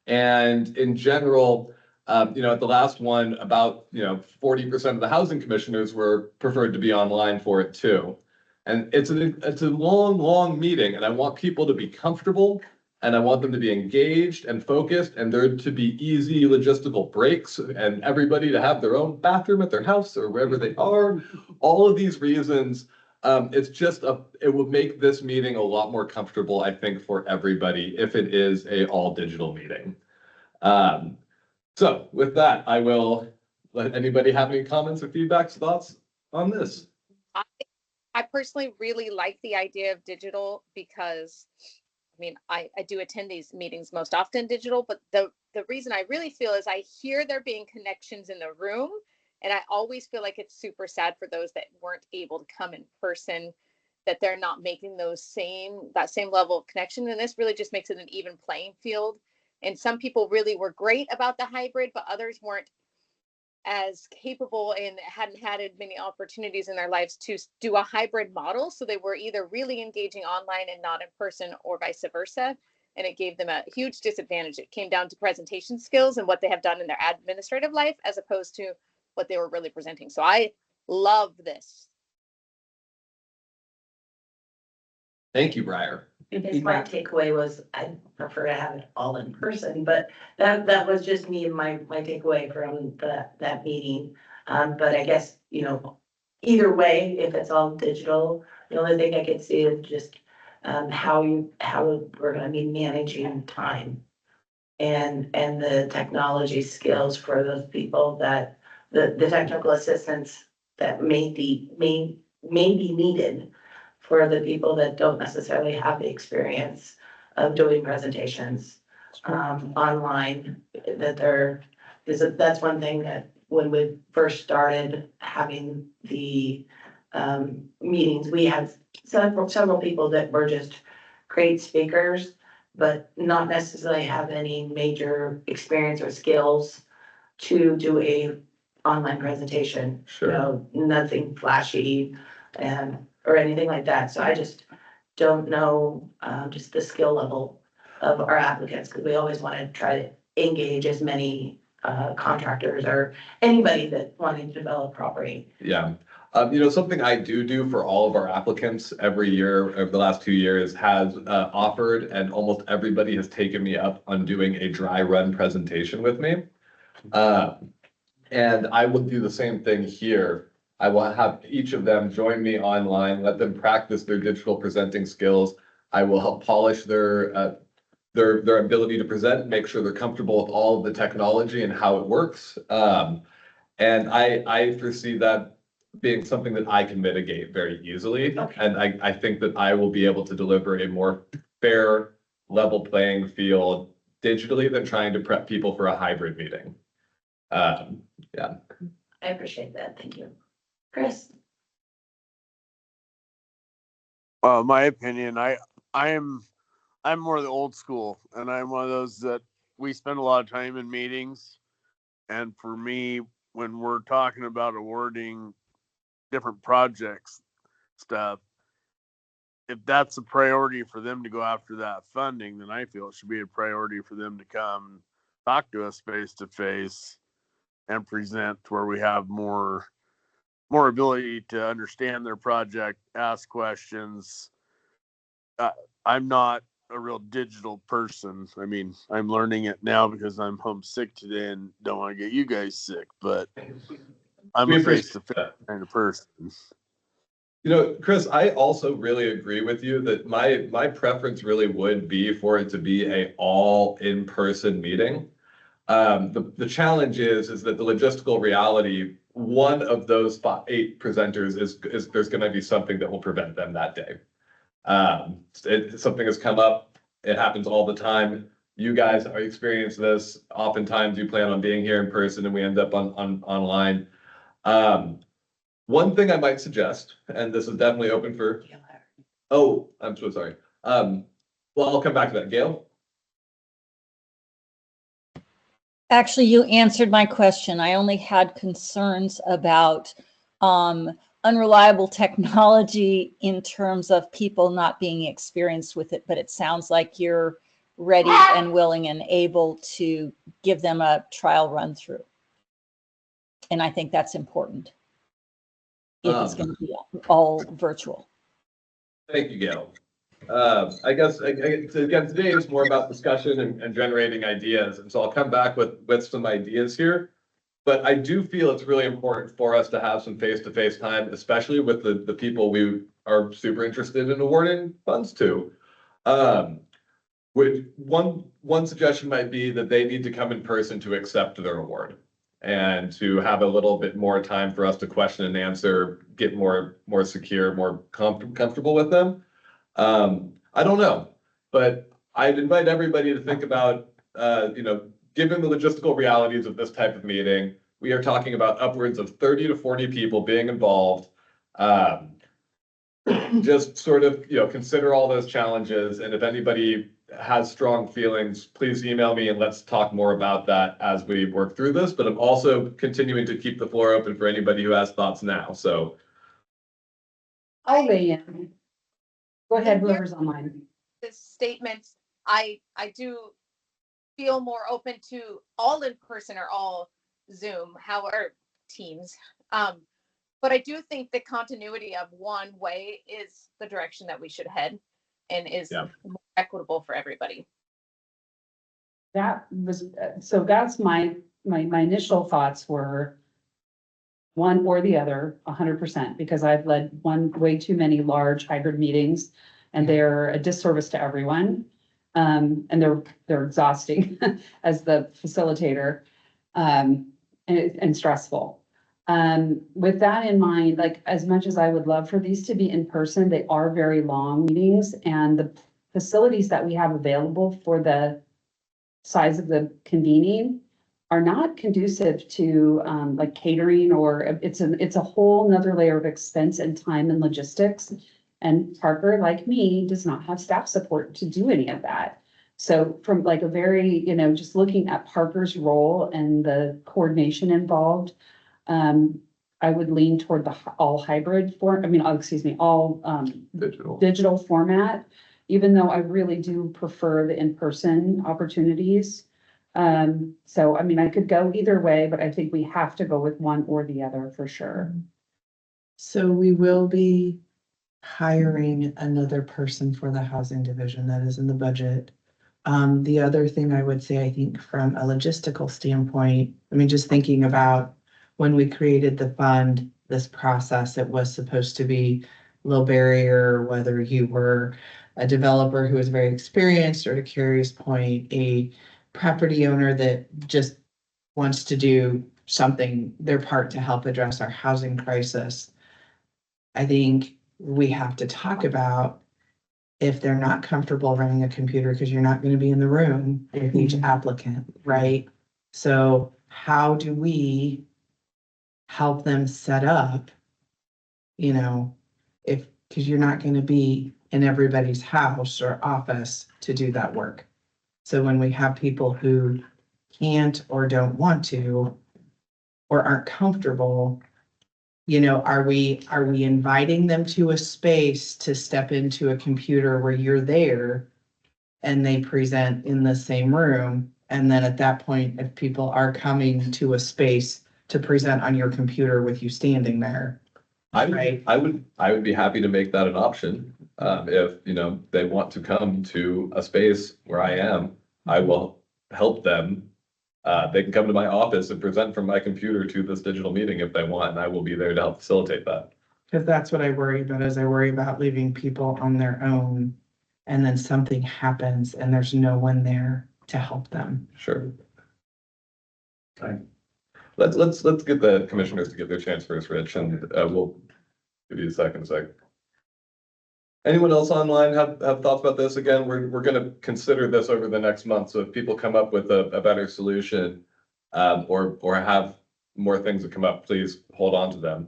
S6: And in general, at the last one, about 40% of the housing commissioners were preferred to be online for it too. And it's a long meeting, and I want people to be comfortable, and I want them to be engaged and focused, and there to be easy logistical breaks, and everybody to have their own bathroom at their house or wherever they are. All of these reasons, it will make this meeting a lot more comfortable, I think, for everybody if it is a all digital meeting. So with that, I will let anybody have any comments or feedbacks, thoughts on this.
S4: I personally really like the idea of digital because, I mean, I do attend these meetings most often digital, but the reason I really feel is I hear there being connections in the room, and I always feel like it's super sad for those that weren't able to come in person, that they're not making that same level of connection. And this really just makes it an even playing field. And some people really were great about the hybrid, but others weren't as capable and hadn't had many opportunities in their lives to do a hybrid model. So they were either really engaging online and not in person, or vice versa. And it gave them a huge disadvantage. It came down to presentation skills and what they have done in their administrative life, as opposed to what they were really presenting. So I love this.
S6: Thank you, Briar.
S2: I guess my takeaway was I'd prefer to have it all in person, but that was just me and my takeaway from that meeting. But I guess, either way, if it's all digital, the only thing I could see is just how we're gonna be managing time and the technology skills for those people that the technical assistance that may be needed for the people that don't necessarily have the experience of doing presentations online, that's one thing that when we first started having the meetings, we had several people that were just great speakers, but not necessarily have any major experience or skills to do a online presentation.
S6: Sure.
S2: Nothing flashy or anything like that. So I just don't know, just the skill level of our applicants, because we always want to try to engage as many contractors or anybody that wanting to develop property.
S6: Yeah. Something I do for all of our applicants every year over the last 2 years has offered, and almost everybody has taken me up on doing a dry run presentation with me. And I will do the same thing here. I will have each of them join me online, let them practice their digital presenting skills. I will help polish their ability to present, make sure they're comfortable with all of the technology and how it works. And I foresee that being something that I can mitigate very easily.
S2: Okay.
S6: And I think that I will be able to deliver a more fair, level playing field digitally than trying to prep people for a hybrid meeting. Yeah.
S2: I appreciate that. Thank you. Chris?
S7: My opinion, I'm more the old school, and I'm one of those that we spend a lot of time in meetings. And for me, when we're talking about awarding different projects stuff, if that's a priority for them to go after that funding, then I feel it should be a priority for them to come talk to us face to face and present, where we have more ability to understand their project, ask questions. I'm not a real digital person. I mean, I'm learning it now because I'm homesick today and don't want to get you guys sick, but I'm a face-to-face kind of person.
S6: Chris, I also really agree with you that my preference really would be for it to be a all in-person meeting. The challenge is that the logistical reality, one of those 8 presenters is there's going to be something that will prevent them that day. Something has come up. It happens all the time. You guys are experiencing this. Oftentimes you plan on being here in person and we end up online. One thing I might suggest, and this is definitely open for, oh, I'm so sorry. Well, I'll come back to that. Gail?
S10: Actually, you answered my question. I only had concerns about unreliable technology in terms of people not being experienced with it, but it sounds like you're ready and willing and able to give them a trial run through. And I think that's important if it's going to be all virtual.
S6: Thank you, Gail. I guess again, today is more about discussion and generating ideas. And so I'll come back with some ideas here. But I do feel it's really important for us to have some face-to-face time, especially with the people we are super interested in awarding funds to. Which one suggestion might be that they need to come in person to accept their award and to have a little bit more time for us to question and answer, get more secure, more comfortable with them. I don't know, but I'd invite everybody to think about, given the logistical realities of this type of meeting, we are talking about upwards of 30 to 40 people being involved. Just sort of, consider all those challenges. And if anybody has strong feelings, please email me and let's talk more about that as we work through this. But I'm also continuing to keep the floor open for anybody who has thoughts now. So
S5: I'll weigh in. Go ahead, whoever's online.
S4: This statement, I do feel more open to all in person or all Zoom, however, Teams. But I do think the continuity of one way is the direction that we should head and is more equitable for everybody.
S5: That was, so that's my initial thoughts were one or the other, 100%, because I've led way too many large hybrid meetings and they're a disservice to everyone. And they're exhausting as the facilitator, and stressful. With that in mind, like as much as I would love for these to be in person, they are very long meetings and the facilities that we have available for the size of the convening are not conducive to like catering, or it's a whole nother layer of expense and time and logistics. And Parker, like me, does not have staff support to do any of that. So from like a very, just looking at Parker's role and the coordination involved, I would lean toward the all hybrid all digital format, even though I really do prefer the in-person opportunities. So, I could go either way, but I think we have to go with one or the other for sure.
S3: So we will be hiring another person for the housing division that is in the budget. The other thing I would say, I think from a logistical standpoint, just thinking about when we created the fund, this process, it was supposed to be low barrier, whether you were a developer who was very experienced, or to Carrie's point, a property owner that just wants to do something, their part to help address our housing crisis. I think we have to talk about if they're not comfortable running a computer, because you're not going to be in the room with each applicant, right? So how do we help them set up, because you're not going to be in everybody's house or office to do that work. So when we have people who can't or don't want to or aren't comfortable, are we inviting them to a space to step into a computer where you're there and they present in the same room? And then at that point, if people are coming to a space to present on your computer with you standing there.
S6: I would be happy to make that an option. If, they want to come to a space where I am, I will help them. They can come to my office and present from my computer to this digital meeting if they want, and I will be there to help facilitate that.
S3: Because that's what I worry about, is I worry about leaving people on their own and then something happens and there's no one there to help them.
S6: Sure. Okay. Let's get the commissioners to give their chance first, Rich, and we'll give you a second. Anyone else online have thoughts about this? Again, we're gonna consider this over the next month, so if people come up with a better solution, or have more things that come up, please hold on to them.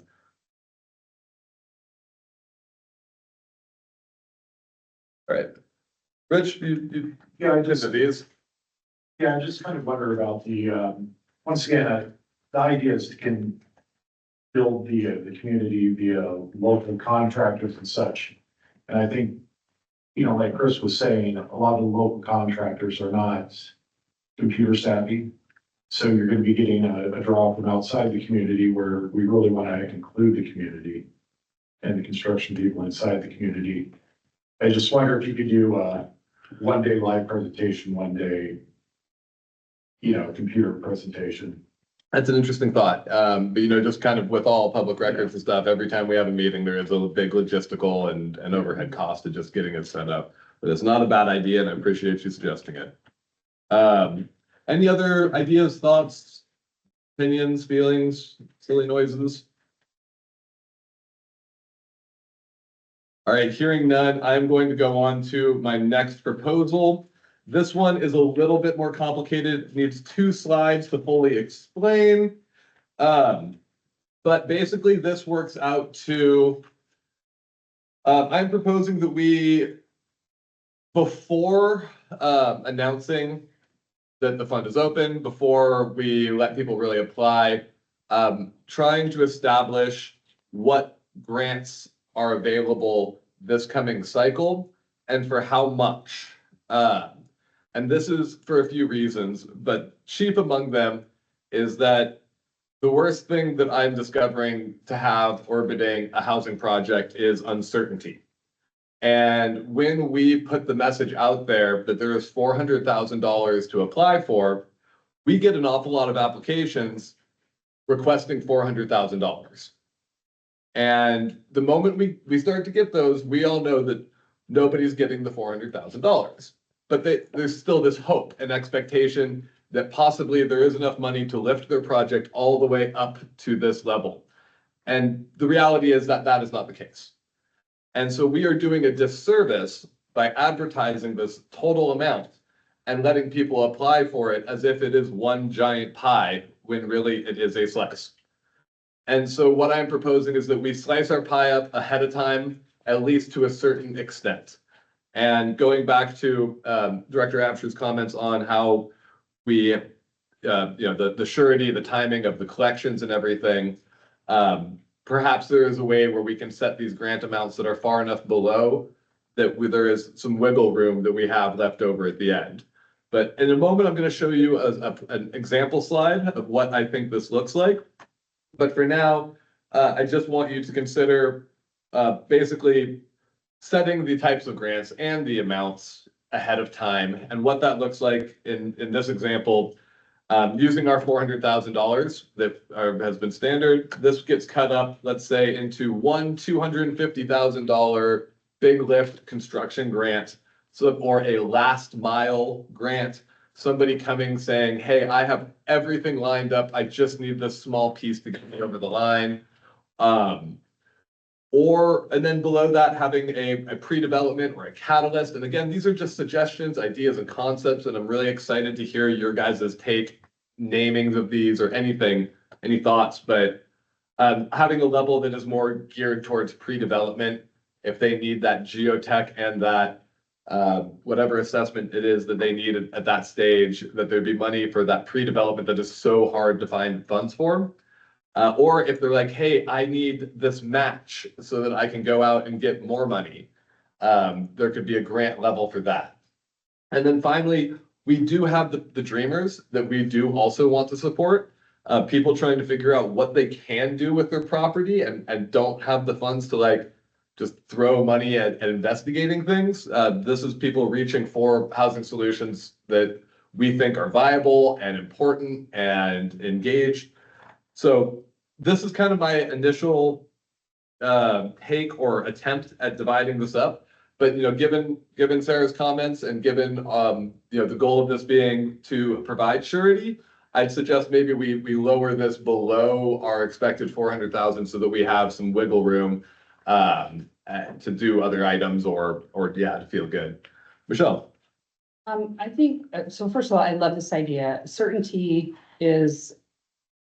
S6: All right. Rich, you
S14: Yeah, I
S6: just these?
S14: Yeah, I just kind of wonder about once again, the idea is to build the community via local contractors and such. And I think, like Chris was saying, a lot of the local contractors are not computer savvy. So you're going to be getting a draw from outside the community where we really want to include the community and the construction people inside the community. I just wonder if you could do a 1 day live presentation, 1 day, computer presentation.
S6: That's an interesting thought. But just kind of with all public records and stuff, every time we have a meeting, there is a big logistical and overhead cost of just getting it set up. But it's not a bad idea, and I appreciate you suggesting it. Any other ideas, thoughts, opinions, feelings, silly noises? All right, hearing none, I'm going to go on to my next proposal. This one is a little bit more complicated, needs 2 slides to fully explain. But basically this works out to, I'm proposing that we, before announcing that the fund is open, before we let people really apply, trying to establish what grants are available this coming cycle and for how much. And this is for a few reasons, but chief among them is that the worst thing that I'm discovering to have orbiting a housing project is uncertainty. And when we put the message out there that there is $400,000 to apply for, we get an awful lot of applications requesting $400,000. And the moment we start to get those, we all know that nobody's getting the $400,000. But there's still this hope and expectation that possibly there is enough money to lift their project all the way up to this level. And the reality is that that is not the case. And so we are doing a disservice by advertising this total amount and letting people apply for it as if it is one giant pie when really it is a slice. And so what I'm proposing is that we slice our pie up ahead of time, at least to a certain extent. And going back to Director Absher's comments on how we, the surety, the timing of the collections and everything, perhaps there is a way where we can set these grant amounts that are far enough below that there is some wiggle room that we have left over at the end. But in a moment, I'm going to show you an example slide of what I think this looks like. But for now, I just want you to consider basically setting the types of grants and the amounts ahead of time. And what that looks like in this example, using our $400,000 that has been standard, this gets cut up, let's say, into one $250,000 big lift construction grant, or a last mile grant. Somebody coming saying, hey, I have everything lined up. I just need this small piece to get me over the line. And then below that, having a pre-development or a catalyst. And again, these are just suggestions, ideas, and concepts. And I'm really excited to hear your guys' take, namings of these or anything, any thoughts. But having a level that is more geared towards pre-development, if they need that geotech and that whatever assessment it is that they need at that stage, that there'd be money for that pre-development that is so hard to find funds for. Or if they're like, hey, I need this match so that I can go out and get more money, there could be a grant level for that. And then finally, we do have the dreamers that we do also want to support. People trying to figure out what they can do with their property and don't have the funds to just throw money at investigating things. This is people reaching for housing solutions that we think are viable and important and engaged. So this is kind of my initial take or attempt at dividing this up. But given Sarah's comments and given the goal of this being to provide surety, I'd suggest maybe we lower this below our expected 400,000 so that we have some wiggle room to do other items or yeah, to feel good. Michelle?
S5: I think, so first of all, I love this idea. Certainty is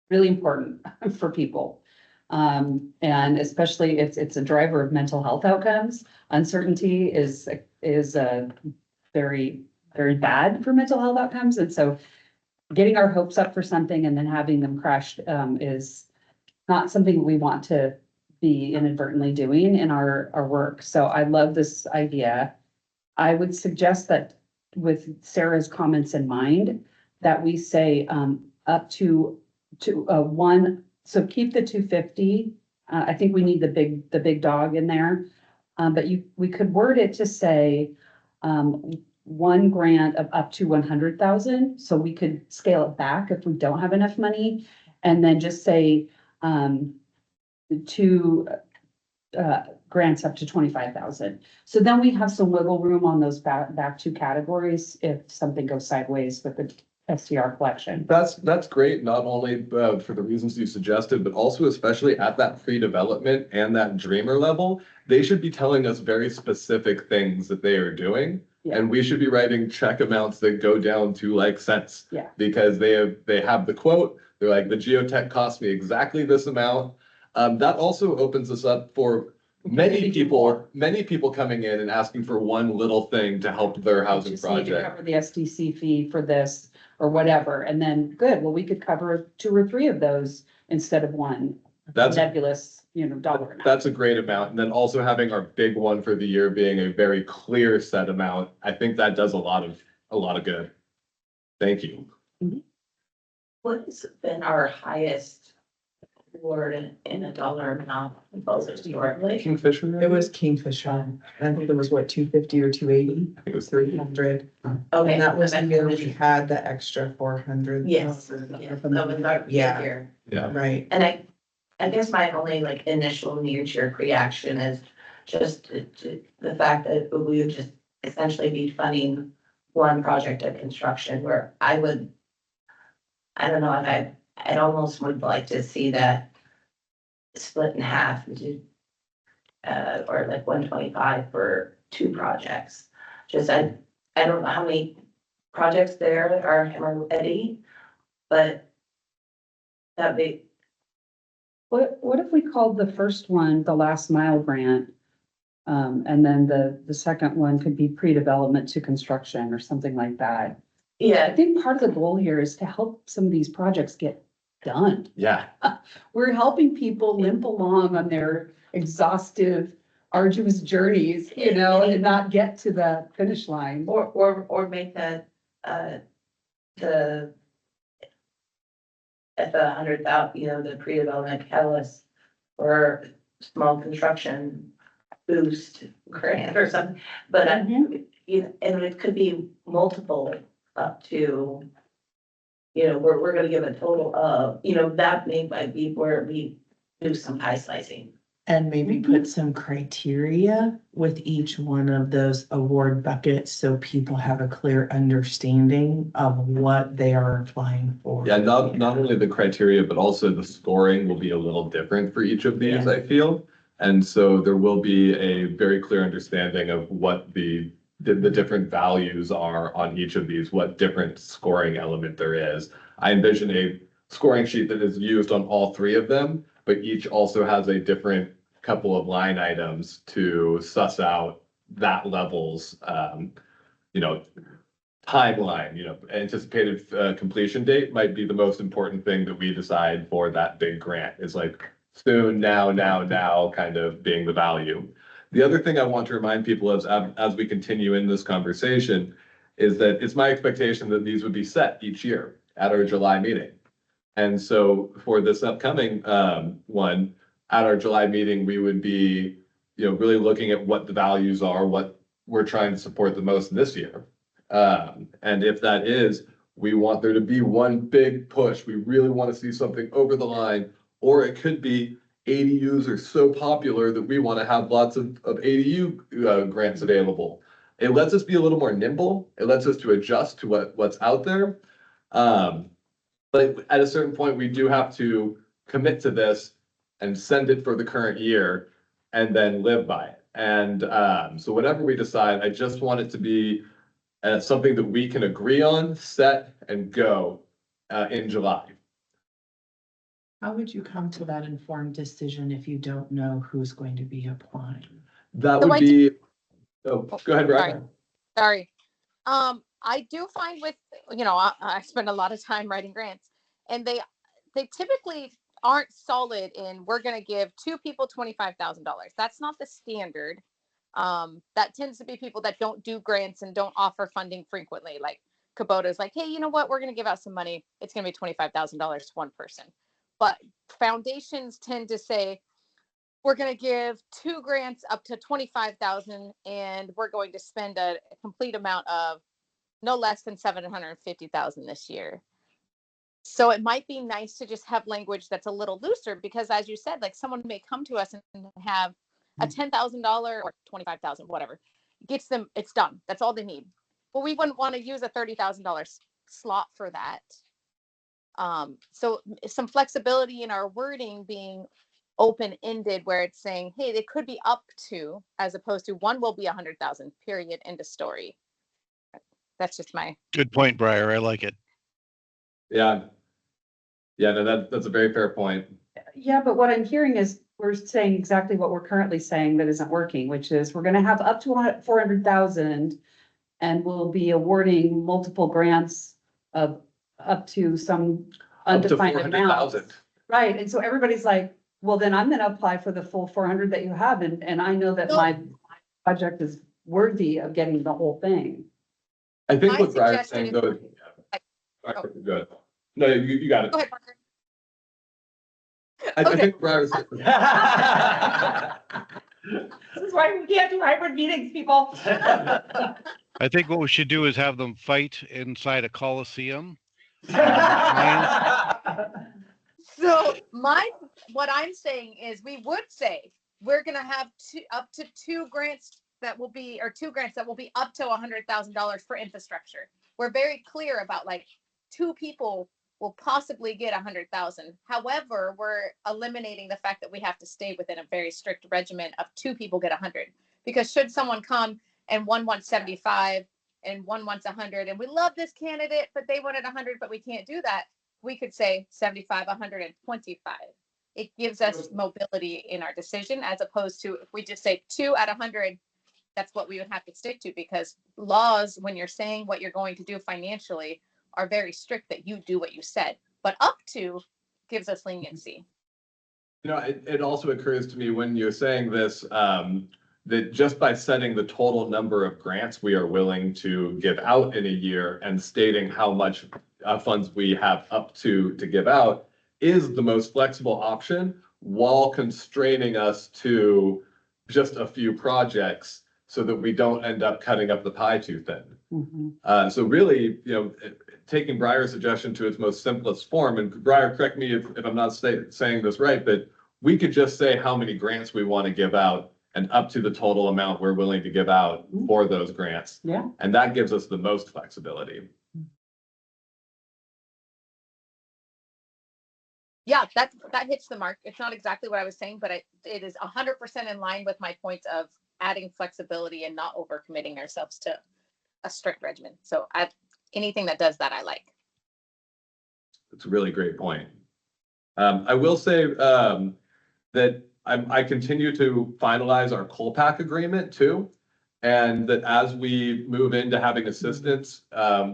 S5: really important for people. And especially it's a driver of mental health outcomes. Uncertainty is very, very bad for mental health outcomes. And so getting our hopes up for something and then having them crashed, is not something we want to be inadvertently doing in our work. So I love this idea. I would suggest that with Sarah's comments in mind, that we say, up to one, so keep the 250. I think we need the big dog in there. But we could word it to say, one grant of up to 100,000. So we could scale it back if we don't have enough money. And then just say, two, grants up to 25,000. So then we have some wiggle room on those back two categories if something goes sideways with the STR collection.
S6: That's great, not only for the reasons you suggested, but also especially at that pre-development and that dreamer level, they should be telling us very specific things that they are doing.
S5: Yeah.
S6: And we should be writing check amounts that go down to like cents.
S5: Yeah.
S6: Because they have the quote, they're like, the geotech cost me exactly this amount. That also opens us up for many people coming in and asking for one little thing to help their housing
S5: Just need to
S6: project.
S5: cover the SDC fee for this or whatever, and then good, well, we could cover 2 or 3 of those instead of one
S6: That's
S5: nebulous, dollar amount.
S6: That's a great amount. And then also having our big one for the year being a very clear set amount, I think that does a lot of good. Thank you.
S2: What has been our highest award in a dollar amount historically?
S6: Kingfisher?
S3: It was Kingfisher. I think it was what, 250 or 280?
S6: I think it was
S3: 300.
S2: Okay.
S3: And that was the year we had the extra 400.
S2: Yes, yes, that was our
S3: Yeah.
S2: figure.
S6: Yeah.
S3: Right.
S2: And I guess my only like initial knee-jerk reaction is just the fact that we would just essentially be funding one project of construction where I don't know, I'd almost would like to see that split in half into, or like 125 for 2 projects. Just, I don't know how many projects there are ready, but that'd be,
S5: What if we called the first one the last mile grant? And then the second one could be pre-development to construction or something like that. I
S2: yeah,
S5: think part of the goal here is to help some of these projects get done.
S6: Yeah.
S5: We're helping people limp along on their exhaustive, arduous journeys, and not get to the finish line.
S2: or make that, the at the 100,000, the pre-development catalyst or small construction boost grant or something, but, and it could be multiple up to, we're gonna give a total of, that might be where we do some pie slicing.
S3: And maybe put some criteria with each one of those award buckets so people have a clear understanding of what they are applying for.
S6: Yeah, not only the criteria, but also the scoring will be a little different for each of these,
S3: Yeah.
S6: I feel. And so there will be a very clear understanding of what the different values are on each of these, what different scoring element there is. I envision a scoring sheet that is used on all 3 of them, but each also has a different couple of line items to suss out that level's, timeline, anticipated completion date might be the most important thing that we decide for that big grant. Is like soon, now kind of being the value. The other thing I want to remind people of as we continue in this conversation is that it's my expectation that these would be set each year at our July meeting. And so for this upcoming one, at our July meeting, we would be, really looking at what the values are, what we're trying to support the most this year. And if that is, we want there to be one big push. We really want to see something over the line, or it could be ADUs are so popular that we want to have lots of ADU grants available. It lets us be a little more nimble. It lets us to adjust to what's out there. But at a certain point, we do have to commit to this and send it for the current year and then live by it. And so whatever we decide, I just want it to be something that we can agree on, set, and go in July.
S3: How would you come to that informed decision if you don't know who's going to be applying?
S6: That
S4: So
S6: would
S4: I
S6: be, oh, go ahead,
S4: Sorry.
S6: Brian.
S4: Sorry. I do find with, I spend a lot of time writing grants, and they typically aren't solid in, we're going to give two people $25,000. That's not the standard. That tends to be people that don't do grants and don't offer funding frequently. Like Kubota's like, hey, you know what? We're going to give out some money. It's going to be $25,000 to one person. But foundations tend to say, we're going to give 2 grants up to 25,000, and we're going to spend a complete amount of no less than 750,000 this year. So it might be nice to just have language that's a little looser, because as you said, like someone may come to us and have a $10,000 or 25,000, whatever, gets them, it's done. That's all they need. Well, we wouldn't want to use a $30,000 slot for that. So some flexibility in our wording being open-ended, where it's saying, hey, they could be up to, as opposed to one will be 100,000, period, end of story. That's just my.
S8: Good point, Briar. I like it.
S6: Yeah. Yeah, no, that's a very fair point.
S5: Yeah, but what I'm hearing is we're saying exactly what we're currently saying that isn't working, which is we're gonna have up to 400,000 and we'll be awarding multiple grants of up to some
S6: Up to
S5: undefined amount.
S6: 400,000.
S5: Right, and so everybody's like, well, then I'm gonna apply for the full 400 that you have, and I know that my project is worthy of getting the whole thing.
S6: I think
S4: My
S6: what Briar's
S4: suggestion
S6: saying
S4: is-
S6: though.
S4: Oh.
S6: Good. No, you got it.
S4: Go ahead, Parker.
S6: I
S4: Okay.
S6: think Briar's.
S5: This is why we can't do hybrid meetings, people.
S8: I think what we should do is have them fight inside a coliseum.
S4: So what I'm saying is, we would say we're going to have up to 2 grants that will be, or 2 grants that will be up to $100,000 for infrastructure. We're very clear about, like, 2 people will possibly get 100,000. However, we're eliminating the fact that we have to stay within a very strict regimen of 2 people get 100. Because should someone come and one wants 75 and one wants 100, and we love this candidate, but they wanted 100, but we can't do that, we could say 75, 125. It gives us mobility in our decision, as opposed to if we just say 2 at 100, that's what we would have to stick to, because laws, when you're saying what you're going to do financially, are very strict that you do what you said, but up to gives us leniency.
S6: You know, it also occurs to me when you're saying this, that just by setting the total number of grants we are willing to give out in a year and stating how much funds we have up to give out is the most flexible option, while constraining us to just a few projects so that we don't end up cutting up the pie too thin.
S5: Mm-hmm.
S6: So really, taking Briar's suggestion to its most simplest form, and Briar, correct me if I'm not saying this right, but we could just say how many grants we want to give out and up to the total amount we're willing to give out for those grants.
S5: Yeah.
S6: And that gives us the most flexibility.
S4: Yeah, that hits the mark. It's not exactly what I was saying, but it is 100% in line with my point of adding flexibility and not overcommitting ourselves to a strict regimen. So anything that does that, I like.
S6: It's a really great point. I will say that I continue to finalize our coal pack agreement too. And that as we move into having assistance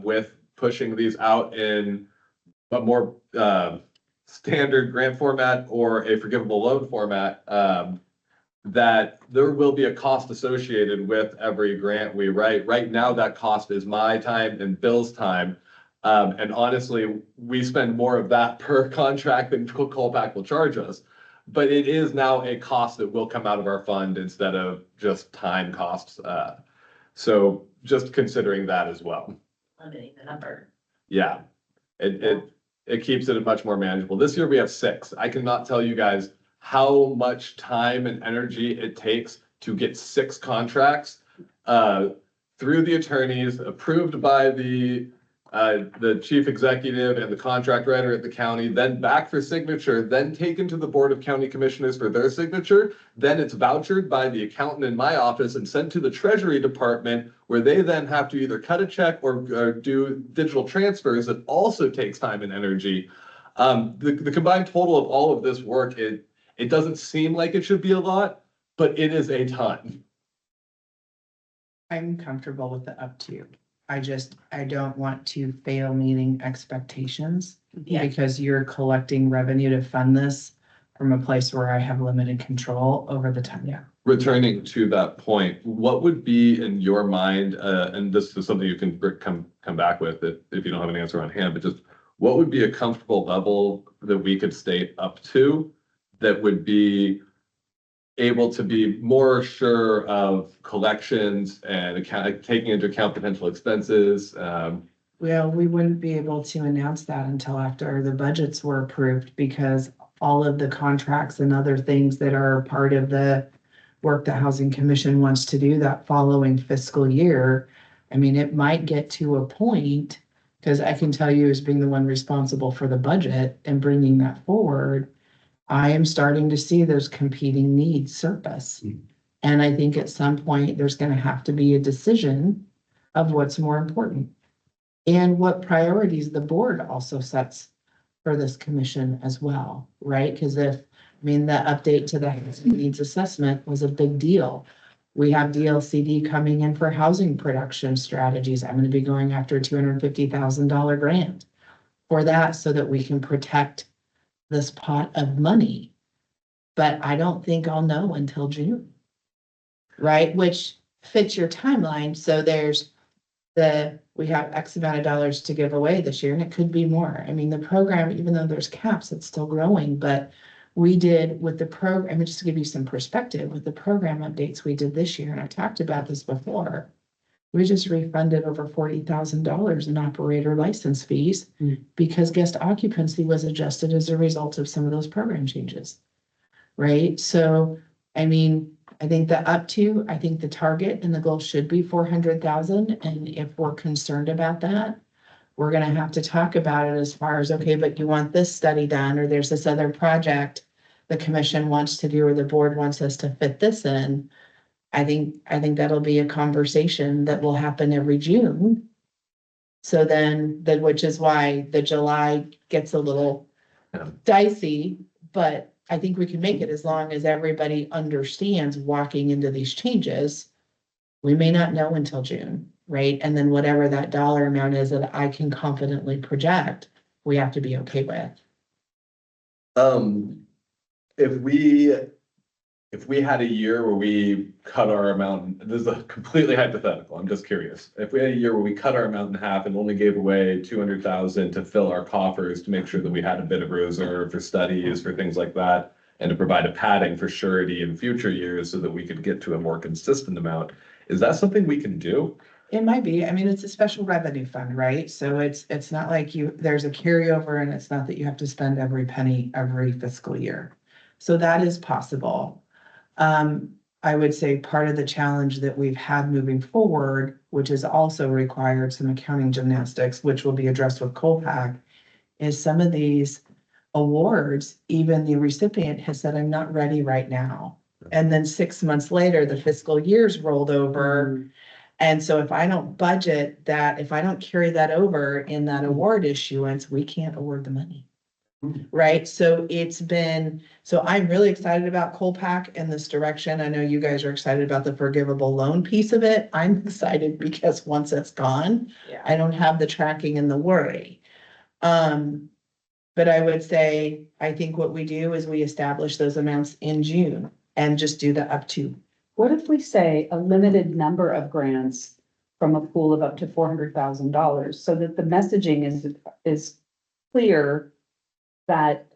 S6: with pushing these out in a more standard grant format or a forgivable loan format, that there will be a cost associated with every grant we write. Right now, that cost is my time and Bill's time. And honestly, we spend more of that per contract than Coalpack will charge us. But it is now a cost that will come out of our fund instead of just time costs. So just considering that as well.
S2: Limiting the number.
S6: Yeah, it keeps it much more manageable. This year we have 6. I cannot tell you guys how much time and energy it takes to get 6 contracts through the attorneys, approved by the the chief executive and the contract writer at the county, then back for signature, then taken to the Board of County Commissioners for their signature. Then it's vouchered by the accountant in my office and sent to the Treasury Department, where they then have to either cut a check or do digital transfers. It also takes time and energy. The combined total of all of this work, it doesn't seem like it should be a lot, but it is a ton.
S3: I'm comfortable with the up to. I don't want to fail meeting expectations.
S2: Yeah.
S3: Because you're collecting revenue to fund this from a place where I have limited control over the time. Yeah.
S6: Returning to that point, what would be in your mind, and this is something you can come back with if you don't have an answer on hand, but just what would be a comfortable level that we could state up to that would be able to be more sure of collections and taking into account potential expenses?
S3: Well, we wouldn't be able to announce that until after the budgets were approved because all of the contracts and other things that are part of the work the Housing Commission wants to do that following fiscal year. I mean, it might get to a point, because I can tell you as being the one responsible for the budget and bringing that forward, I am starting to see those competing needs surface. And I think at some point, there's going to have to be a decision of what's more important and what priorities the board also sets for this commission as well, right? Because the update to the housing needs assessment was a big deal. We have DLCD coming in for housing production strategies. I'm going to be going after a $250,000 grant for that so that we can protect this pot of money. But I don't think I'll know until June, right? Which fits your timeline. So we have X amount of dollars to give away this year, and it could be more. I mean, the program, even though there's caps, it's still growing, but we did with the program, just to give you some perspective, with the program updates we did this year, and I talked about this before, we just refunded over $40,000 in operator license fees because guest occupancy was adjusted as a result of some of those program changes, right? So, I mean, I think the target and the goal should be 400,000. And if we're concerned about that, we're going to have to talk about it as far as, okay, but you want this study done, or there's this other project the commission wants to do, or the board wants us to fit this in. I think that'll be a conversation that will happen every June. So then which is why the July gets a little dicey, but I think we can make it as long as everybody understands walking into these changes. We may not know until June, right? And then whatever that dollar amount is that I can confidently project, we have to be okay with.
S6: If we had a year where we cut our amount, this is a completely hypothetical, I'm just curious. If we had a year where we cut our amount in half and only gave away 200,000 to fill our coffers to make sure that we had a bit of a reserve for studies, for things like that, and to provide a padding for surety in future years so that we could get to a more consistent amount, is that something we can do?
S3: It might be. I mean, it's a special revenue fund, right? So it's not like there's a carryover, and it's not that you have to spend every penny every fiscal year. So that is possible. I would say part of the challenge that we've had moving forward, which has also required some accounting gymnastics, which will be addressed with COLPAC, is some of these awards, even the recipient has said, I'm not ready right now. And then 6 months later, the fiscal year's rolled over. And so if I don't budget that, if I don't carry that over in that award issuance, we can't award the money. Right? So I'm really excited about COLPAC and this direction. I know you guys are excited about the forgivable loan piece of it. I'm excited because once it's gone, I don't have the tracking and the worry. But I would say, I think what we do is we establish those amounts in June and just do the up to.
S5: What if we say a limited number of grants from a pool of up to $400,000 so that the messaging is clear that.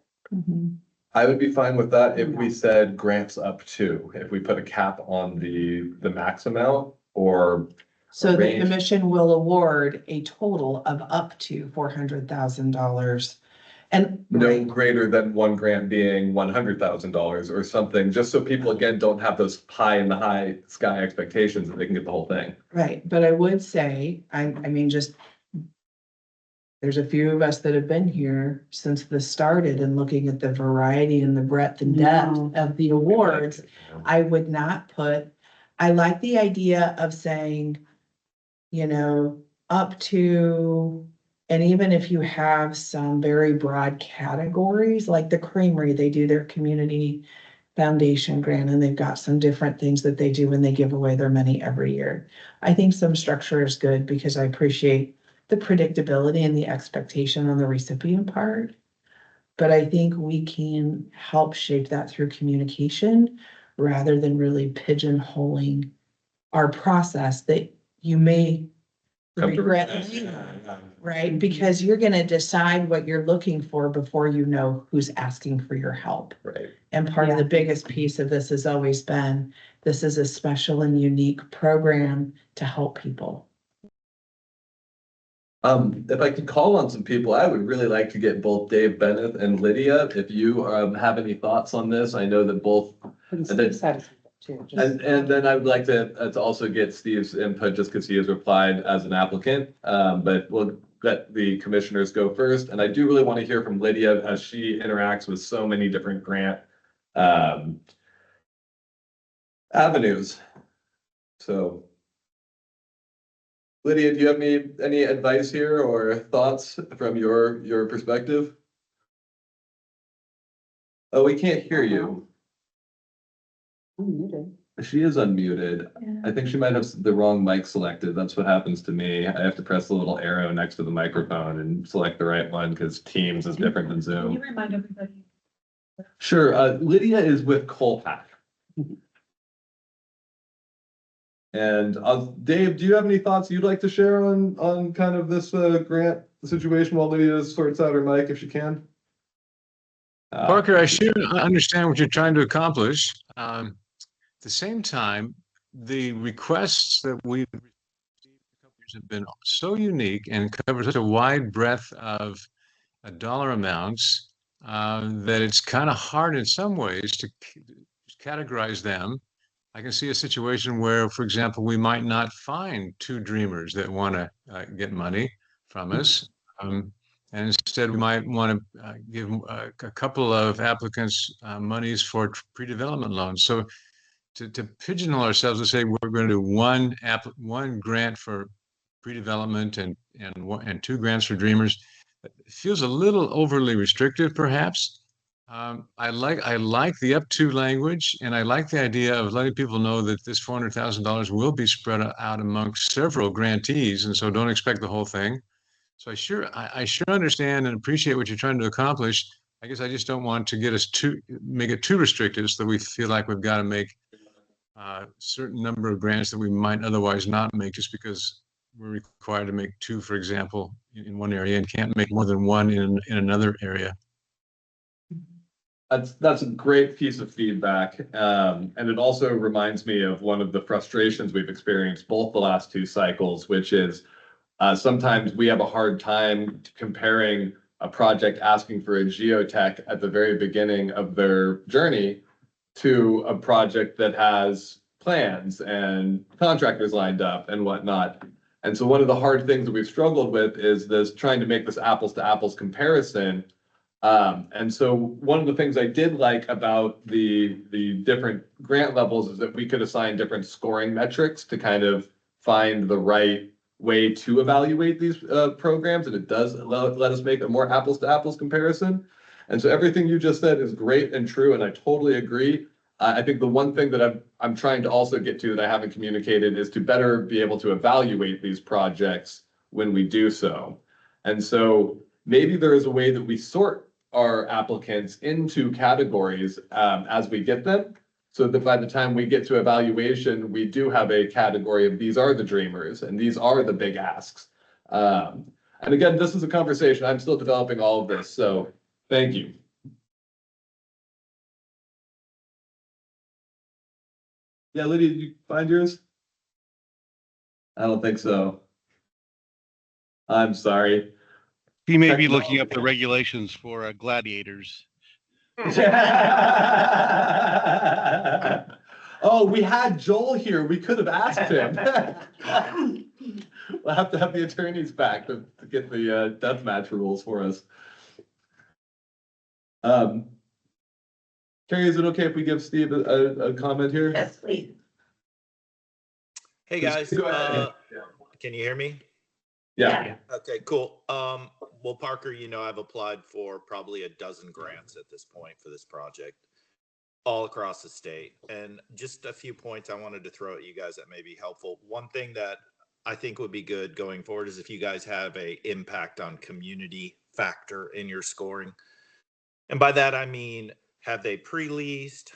S6: I would be fine with that if we said grants up to, if we put a cap on the max amount or.
S3: So the
S6: range.
S3: commission will award a total of up to $400,000. And
S6: No greater than one grant being $100,000 or something, just so people again don't have those pie in the high sky expectations that they can get the whole thing.
S3: right, but I would say, I mean, just There's a few of us that have been here since this started and looking at the variety and the breadth and depth of the awards. I would not I like the idea of saying, up to, and even if you have some very broad categories, like the Creamery, they do their community foundation grant, and they've got some different things that they do when they give away their money every year. I think some structure is good because I appreciate the predictability and the expectation on the recipient part. But I think we can help shape that through communication rather than really pigeonholing our process that you may regret later, right? Because you're going to decide what you're looking for before you know who's asking for your help.
S6: Right.
S3: And part of the biggest piece of this has always been, this is a special and unique program to help people.
S6: If I could call on some people, I would really like to get both Dave Bennett and Lydia, if you have any thoughts on this. I know that both. And then I would like to also get Steve's input just because he has replied as an applicant. But we'll let the commissioners go first. And I do really want to hear from Lydia as she interacts with so many different grant avenues. So Lydia, do you have any advice here or thoughts from your perspective? Oh, we can't hear you.
S5: Unmuted.
S6: She is unmuted.
S5: Yeah.
S6: I think she might have the wrong mic selected. That's what happens to me. I have to press the little arrow next to the microphone and select the right one because Teams is different than
S5: Can
S6: Zoom.
S5: you remind everybody?
S6: Sure. Lydia is with Colpack. And Dave, do you have any thoughts you'd like to share on kind of this grant situation while Lydia sorts out her mic if she can?
S9: Parker, I sure understand what you're trying to accomplish. At the same time, the requests that we've received have been so unique and cover such a wide breadth of dollar amounts that it's kind of hard in some ways to categorize them. I can see a situation where, for example, we might not find two dreamers that want to get money from us. And instead, we might want to give a couple of applicants monies for pre-development loans. So to pigeonhole ourselves and say we're going to do one grant for pre-development and two grants for dreamers, it feels a little overly restrictive, perhaps. I like the up to language, and I like the idea of letting people know that this $400,000 will be spread out amongst several grantees, and so don't expect the whole thing. So I sure understand and appreciate what you're trying to accomplish. I guess I just don't want to make it too restrictive, so we feel like we've got to make a certain number of grants that we might otherwise not make just because we're required to make two, for example, in one area and can't make more than one in another area.
S6: That's a great piece of feedback. And it also reminds me of one of the frustrations we've experienced both the last two cycles, which is sometimes we have a hard time comparing a project asking for a geotech at the very beginning of their journey to a project that has plans and contractors lined up and whatnot. And so one of the hard things that we've struggled with is trying to make this apples to apples comparison. And so one of the things I did like about the different grant levels is that we could assign different scoring metrics to kind of find the right way to evaluate these programs. And it does let us make a more apples to apples comparison. And so everything you just said is great and true, and I totally agree. I think the one thing that I'm trying to also get to that I haven't communicated is to better be able to evaluate these projects when we do so. And so maybe there is a way that we sort our applicants into categories as we get them, so that by the time we get to evaluation, we do have a category of these are the dreamers and these are the big asks. And again, this is a conversation. I'm still developing all of this, so thank you. Yeah, Lydia, did you find yours? I don't think so. I'm sorry.
S8: He may be looking up the regulations for gladiators.
S6: Oh, we had Joel here. We could have asked him. We'll have to have the attorneys back to get the death match rules for us. Carrie, is it okay if we give Steve a comment here?
S2: Yes, please.
S13: Hey, guys,
S6: Go ahead.
S13: can you hear me?
S6: Yeah.
S13: Okay, cool. Well, Parker, you know, I've applied for probably a dozen grants at this point for this project all across the state. And just a few points I wanted to throw at you guys that may be helpful. One thing that I think would be good going forward is if you guys have a impact on community factor in your scoring. And by that, I mean, have they pre-leased?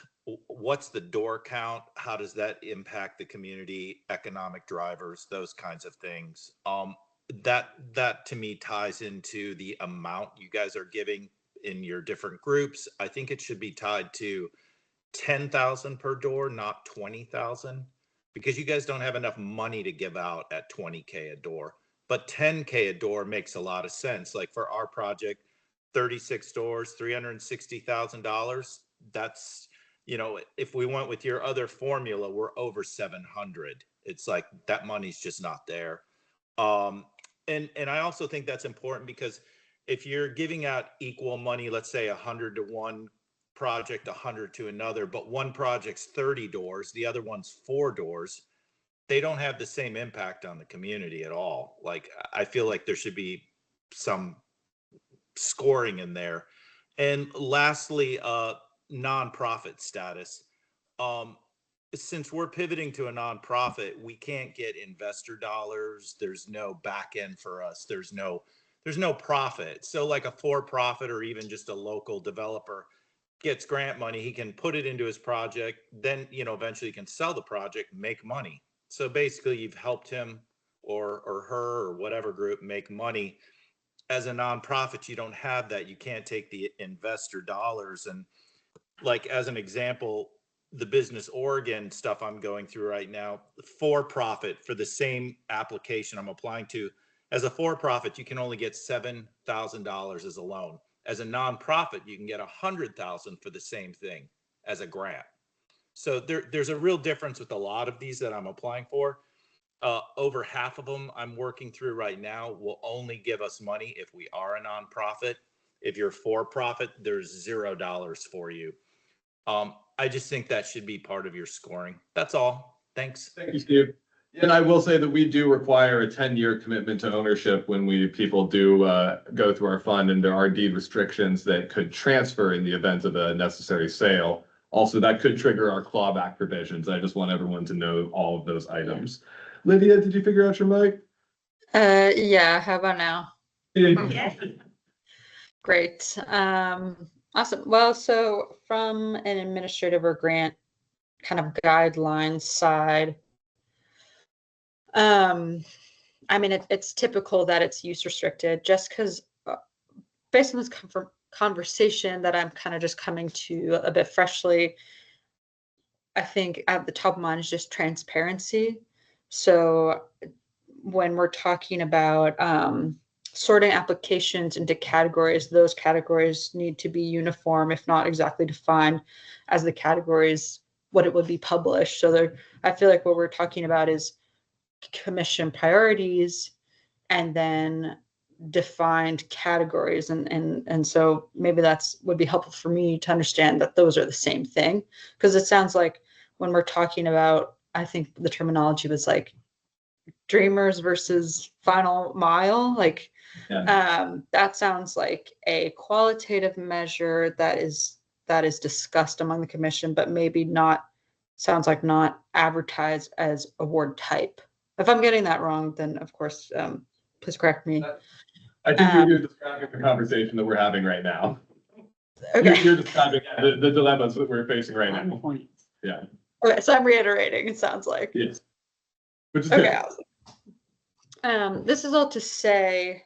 S13: What's the door count? How does that impact the community, economic drivers, those kinds of things? That to me ties into the amount you guys are giving in your different groups. I think it should be tied to 10,000 per door, not 20,000, because you guys don't have enough money to give out at 20K a door. But 10K a door makes a lot of sense. Like for our project, 36 doors, $360,000. That's, you know, if we went with your other formula, we're over 700. It's like that money's just not there. And I also think that's important because if you're giving out equal money, let's say 100 to one project, 100 to another, but one project's 30 doors, the other one's 4 doors, they don't have the same impact on the community at all. Like, I feel like there should be some scoring in there. And lastly, nonprofit status. Since we're pivoting to a nonprofit, we can't get investor dollars. There's no back end for us. There's no profit. So like a for-profit or even just a local developer gets grant money, he can put it into his project, then, you know, eventually he can sell the project, make money. So basically you've helped him or her or whatever group make money. As a nonprofit, you don't have that. You can't take the investor dollars. And like, as an example, the Business Oregon stuff I'm going through right now, for profit for the same application I'm applying to, as a for-profit, you can only get $7,000 as a loan. As a nonprofit, you can get $100,000 for the same thing as a grant. So there's a real difference with a lot of these that I'm applying for. Over half of them I'm working through right now will only give us money if we are a nonprofit. If you're for profit, there's $0 for you. I just think that should be part of your scoring. That's all. Thanks.
S6: Thank you, Steve. And I will say that we do require a 10-year commitment to ownership when people do go through our fund, and there are deed restrictions that could transfer in the event of a necessary sale. Also, that could trigger our clawback provisions. I just want everyone to know all of those items. Lydia, did you figure out your mic?
S15: Yeah, how about now?
S2: Yeah.
S15: Great. Awesome. Well, so from an administrative or grant kind of guidelines side, I mean, it's typical that it's use restricted just because based on this conversation that I'm kind of just coming to a bit freshly, I think at the top of mind is just transparency. So when we're talking about sorting applications into categories, those categories need to be uniform, if not exactly defined as the categories, what it would be published. So there, I feel like what we're talking about is commission priorities and then defined categories. And so maybe that's would be helpful for me to understand that those are the same thing. Because it sounds like when we're talking about, I think the terminology was like dreamers versus final mile, like that sounds like a qualitative measure that is discussed among the commission, but maybe not, sounds like not advertised as award type. If I'm getting that wrong, then of course, please correct me.
S6: I think you're describing the conversation that we're having right now.
S15: Okay.
S6: You're describing the dilemmas that we're facing right now. Yeah.
S15: Okay, so I'm reiterating, it sounds like.
S6: Yes. Which is
S15: okay,
S6: good.
S15: Awesome. This is all to say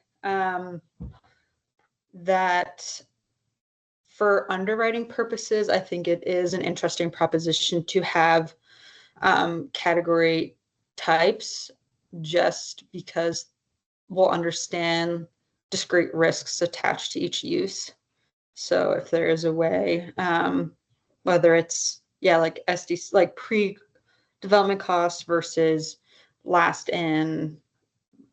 S15: that for underwriting purposes, I think it is an interesting proposition to have category types, just because we'll understand discrete risks attached to each use. So if there is a way, whether it's, like SDC, like pre-development costs versus last in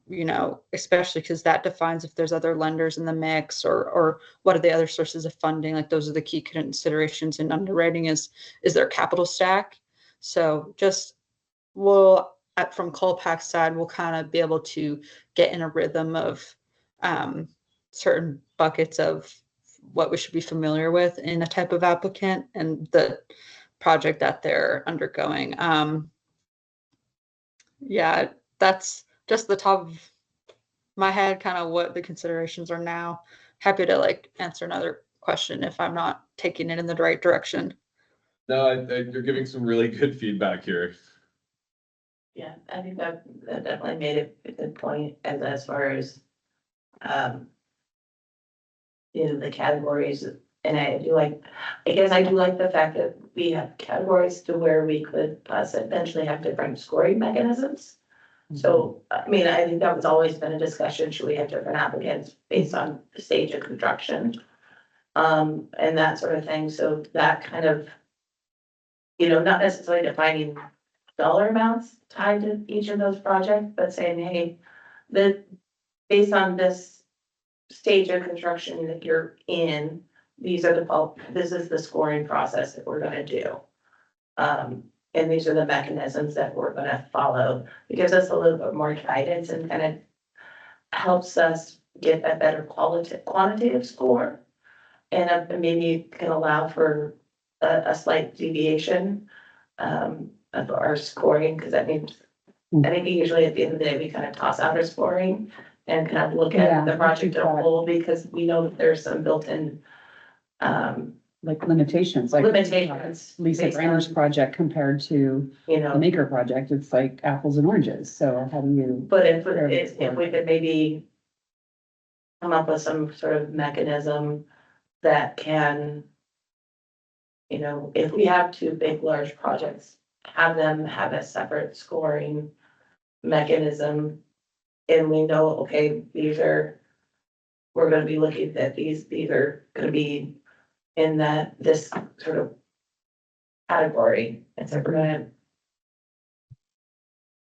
S15: you know, especially because that defines if there's other lenders in the mix or what are the other sources of funding. Like those are the key considerations in underwriting is their capital stack. So just from Colpack's side, we'll kind of be able to get in a rhythm of certain buckets of what we should be familiar with in a type of applicant and the project that they're undergoing. Yeah, that's just the top of my head, kind of what the considerations are now. Happy to like answer another question if I'm not taking it in the right direction.
S6: No, you're giving some really good feedback here.
S2: Yeah, I think that definitely made a good point as far as, the categories. And I guess I do like the fact that we have categories to where we could eventually have different scoring mechanisms. So, I mean, I think that was always been a discussion, should we have different applicants based on the stage of construction? And that sort of thing, so that kind of, not necessarily defining dollar amounts tied to each of those projects, but saying, hey, based on this stage of construction that you're in, this is the scoring process that we're gonna do. And these are the mechanisms that we're gonna follow. It gives us a little bit more guidance and kind of helps us get a better quantitative score. And maybe can allow for a slight deviation of our scoring, because that means, I think usually at the end of the day, we kind of toss out our scoring and kind of look at the project as a whole, because we know that there's some built-in
S5: like limitations, like Lisa Granger's project compared to the Maker project, it's like apples and oranges. So how do you?
S2: But if we could maybe come up with some sort of mechanism that can, if we have two big, large projects, have them have a separate scoring mechanism. And we know, okay, we're gonna be looking at these are gonna be in this sort of category. And so we're gonna,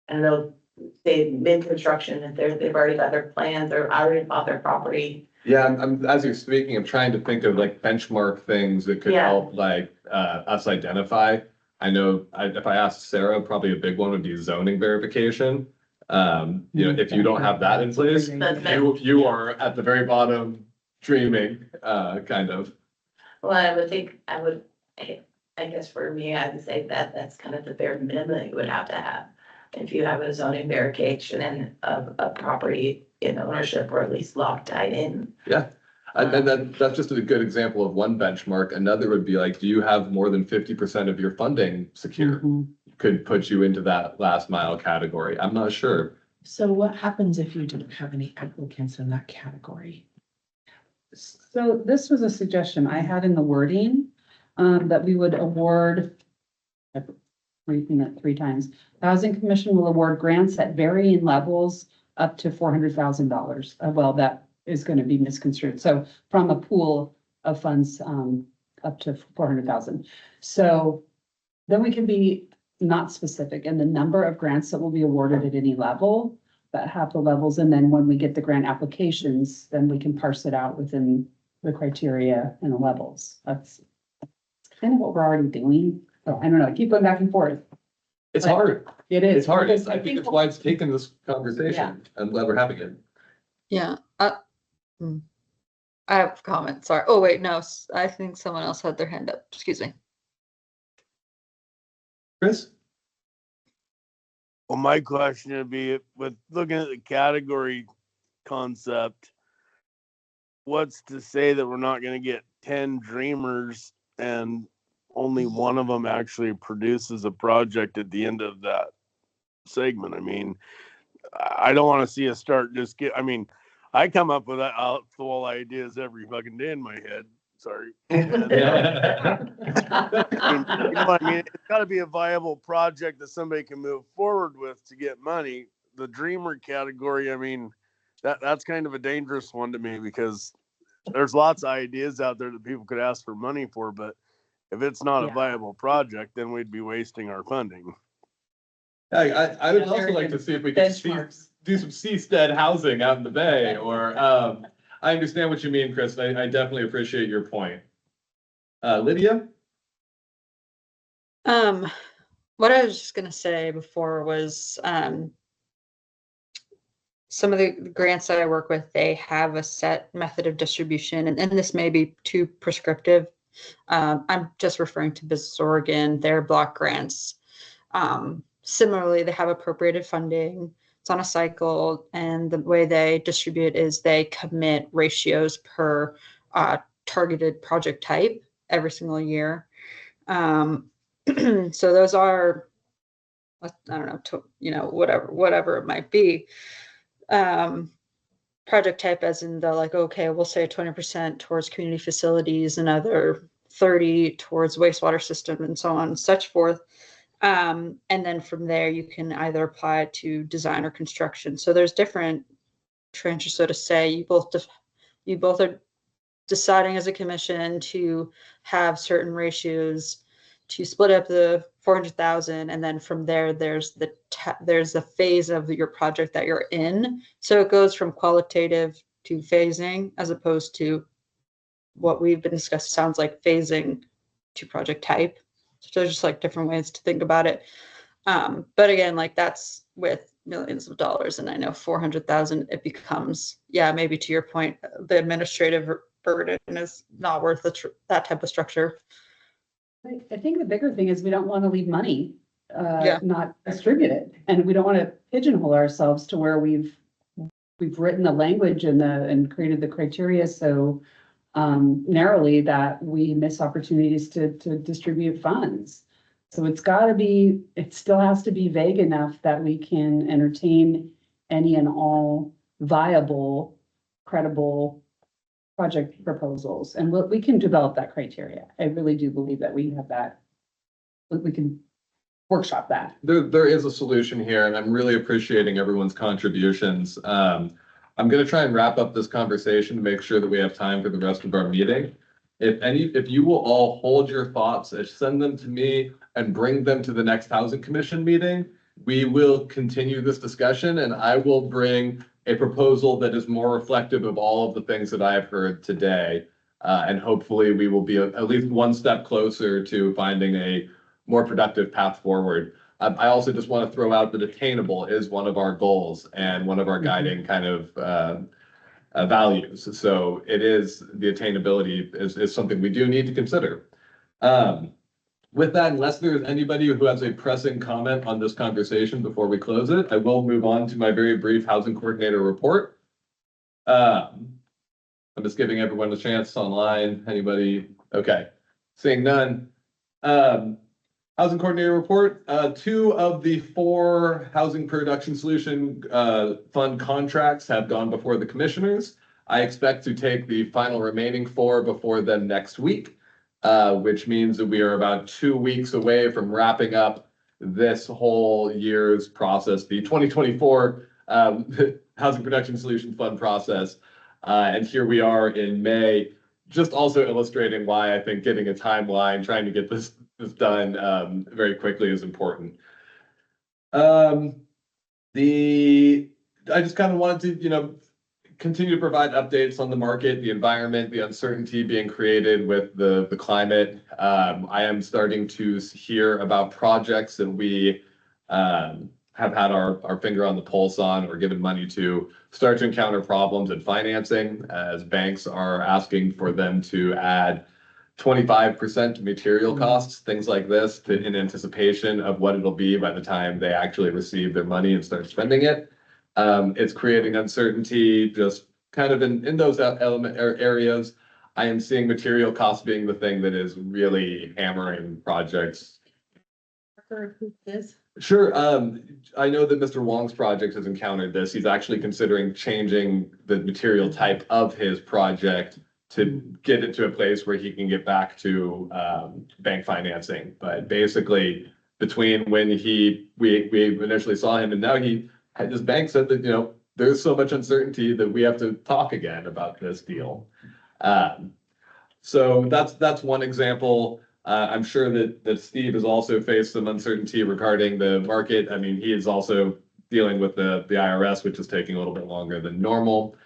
S2: I don't know, say mid-construction, if they've already got their plans, or already bought their property.
S6: Yeah, I'm as you're speaking, I'm trying to think of like benchmark things that could help like us identify. I know if I asked Sarah, probably a big one would be zoning verification. If you don't have that in place, you are at the very bottom dreaming, kind of.
S2: Well, I guess for me, I would say that's kind of the bare minimum that you would have to have. If you have a zoning verification and a property in ownership, or at least locked tied in.
S6: Yeah. And that's just a good example of one benchmark. Another would be like, do you have more than 50% of your funding secure? Could put you into that last mile category. I'm not sure.
S3: So what happens if you don't have any applicants in that category?
S5: So this was a suggestion I had in the wording, that we would award, I've reading it 3 times. The Housing Commission will award grants at varying levels up to $400,000. Well, that is going to be misconstrued. So from a pool of funds, up to 400,000. So then we can be not specific in the number of grants that will be awarded at any level, but have the levels. And then when we get the grant applications, then we can parse it out within the criteria and the levels. That's kind of what we're already doing. So I don't know, I keep going back and forth.
S6: It's hard.
S5: It is.
S6: It's hard. I think it's why it's taken this conversation. I'm glad we're having it.
S15: Yeah. I have a comment. Sorry. Oh, wait, no. I think someone else had their hand up. Excuse me.
S6: Chris?
S7: Well, my question would be, with looking at the category concept, what's to say that we're not going to get 10 dreamers and only one of them actually produces a project at the end of that segment? I mean, I don't want to see us start I come up with full ideas every fucking day in my head. Sorry. And, it's got to be a viable project that somebody can move forward with to get money. The dreamer category, I mean, that's kind of a dangerous one to me, because there's lots of ideas out there that people could ask for money for, but if it's not a viable project, then we'd be wasting our funding.
S6: I would also like to see if we could do some seastead housing out in the bay, or, I understand what you mean, Chris. I definitely appreciate your point. Lydia?
S15: What I was just gonna say before was, some of the grants that I work with, they have a set method of distribution, and this may be too prescriptive. I'm just referring to Business Oregon, their block grants. Similarly, they have appropriated funding. It's on a cycle, and the way they distribute is they commit ratios per targeted project type every single year. So those are, I don't know, whatever it might be. Project type as in the like, okay, we'll say 20% towards community facilities, another 30 towards wastewater system, and so on and such forth. And then from there, you can either apply it to design or construction. So there's different tranches, so to say. You both are deciding as a commission to have certain ratios to split up the 400,000, and then from there there's the phase of your project that you're in. So it goes from qualitative to phasing, as opposed to what we've been discussing sounds like phasing to project type. So there's just like different ways to think about it. But again, like that's with millions of dollars, and I know 400,000, it becomes, yeah, maybe to your point, the administrative burden is not worth that type of structure.
S5: I think the bigger thing is we don't want to leave money,
S15: Yeah.
S5: not distributed. And we don't want to pigeonhole ourselves to where we've written the language and created the criteria so narrowly that we miss opportunities to distribute funds. So it still has to be vague enough that we can entertain any and all viable, credible project proposals, and we can develop that criteria. I really do believe that we have that. We can workshop that.
S6: There is a solution here, and I'm really appreciating everyone's contributions. I'm gonna try and wrap up this conversation to make sure that we have time for the rest of our meeting. If you will all hold your thoughts and send them to me and bring them to the next Housing Commission meeting, we will continue this discussion, and I will bring a proposal that is more reflective of all of the things that I have heard today. And hopefully we will be at least one step closer to finding a more productive path forward. I also just want to throw out that attainable is one of our goals and one of our guiding kind of values. So it is, the attainability is something we do need to consider. With that, unless there's anybody who has a pressing comment on this conversation before we close it, I will move on to my very brief housing coordinator report. I'm just giving everyone a chance online. Anybody? Okay. Seeing none. Housing coordinator report. 2 of the 4 housing production solution fund contracts have gone before the commissioners. I expect to take the final remaining 4 before them next week. Which means that we are about 2 weeks away from wrapping up this whole year's process, the 2024 Housing Production Solution Fund process. And here we are in May, just also illustrating why I think getting a timeline, trying to get this done very quickly is important. I just kind of wanted to, continue to provide updates on the market, the environment, the uncertainty being created with the climate. I am starting to hear about projects that we have had our finger on the pulse on or given money to start to encounter problems in financing as banks are asking for them to add 25% to material costs, things like this, in anticipation of what it'll be by the time they actually receive their money and start spending it. It's creating uncertainty just kind of in those areas. I am seeing material costs being the thing that is really hammering projects. Sure. I know that Mr. Wong's project has encountered this. He's actually considering changing the material type of his project to get it to a place where he can get back to bank financing. But basically, between when we initially saw him and now his bank said that, there's so much uncertainty that we have to talk again about this deal. So that's one example. I'm sure that Steve has also faced some uncertainty regarding the market. I mean, he is also dealing with the IRS, which is taking a little bit longer than normal.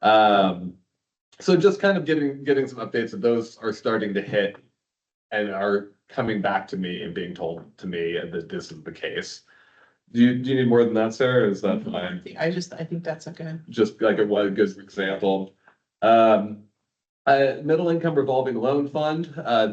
S6: So just kind of getting some updates that those are starting to hit and are coming back to me and being told to me that this is the case. Do you need more than that, Sarah? Is that fine?
S3: I think that's okay.
S6: Just like a one good example. Middle income revolving loan fund.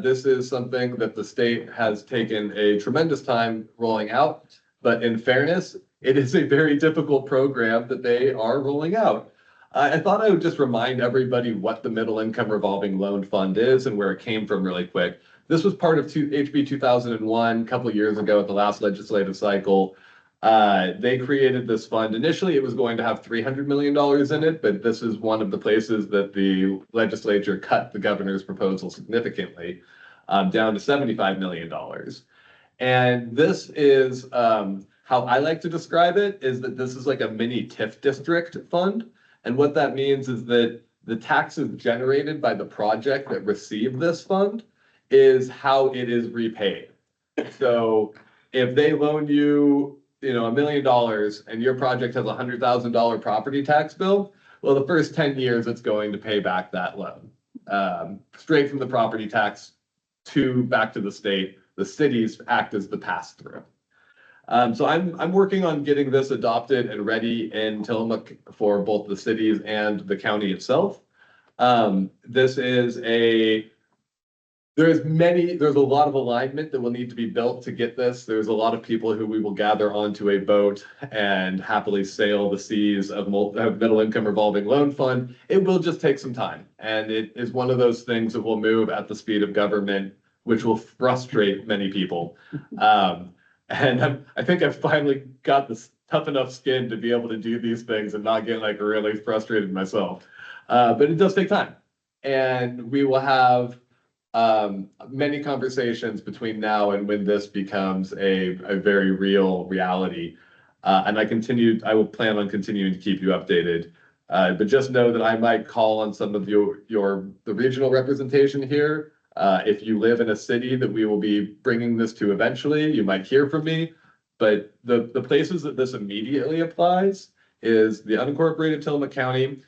S6: This is something that the state has taken a tremendous time rolling out, but in fairness, it is a very difficult program that they are rolling out. I thought I would just remind everybody what the middle income revolving loan fund is and where it came from really quick. This was part of HB 2001 a couple of years ago at the last legislative cycle. They created this fund. Initially, it was going to have $300 million in it, but this is one of the places that the legislature cut the governor's proposal significantly, down to $75 million. And this is how I like to describe it, is that this is like a mini TIF district fund. And what that means is that the taxes generated by the project that received this fund is how it is repaid. So if they loan you, $1 million and your project has a $100,000 property tax bill, well, the first 10 years, it's going to pay back that loan. Straight from the property tax back to the state. The cities act as the pass-through. So I'm working on getting this adopted and ready in Tillamook for both the cities and the county itself. There's a lot of alignment that will need to be built to get this. There's a lot of people who we will gather onto a boat and happily sail the seas of middle income revolving loan fund. It will just take some time. And it is one of those things that will move at the speed of government, which will frustrate many people. And I think I've finally got this tough enough skin to be able to do these things and not get like really frustrated myself. But it does take time. And we will have many conversations between now and when this becomes a very real reality. And I will plan on continuing to keep you updated. But just know that I might call on some of the regional representation here. If you live in a city that we will be bringing this to eventually, you might hear from me. But the places that this immediately applies is the unincorporated Tillamook County,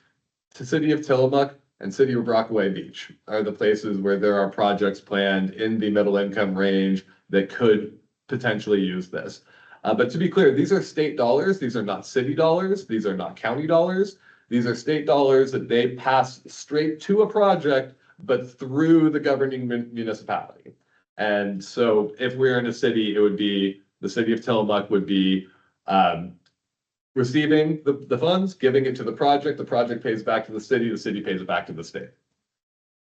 S6: the city of Tillamook, and city of Rockaway Beach are the places where there are projects planned in the middle income range that could potentially use this. But to be clear, these are state dollars. These are not city dollars. These are not county dollars. These are state dollars that they pass straight to a project, but through the governing municipality. And so if we're in a city, it would be the city of Tillamook would be receiving the funds, giving it to the project pays back to the city pays it back to the state.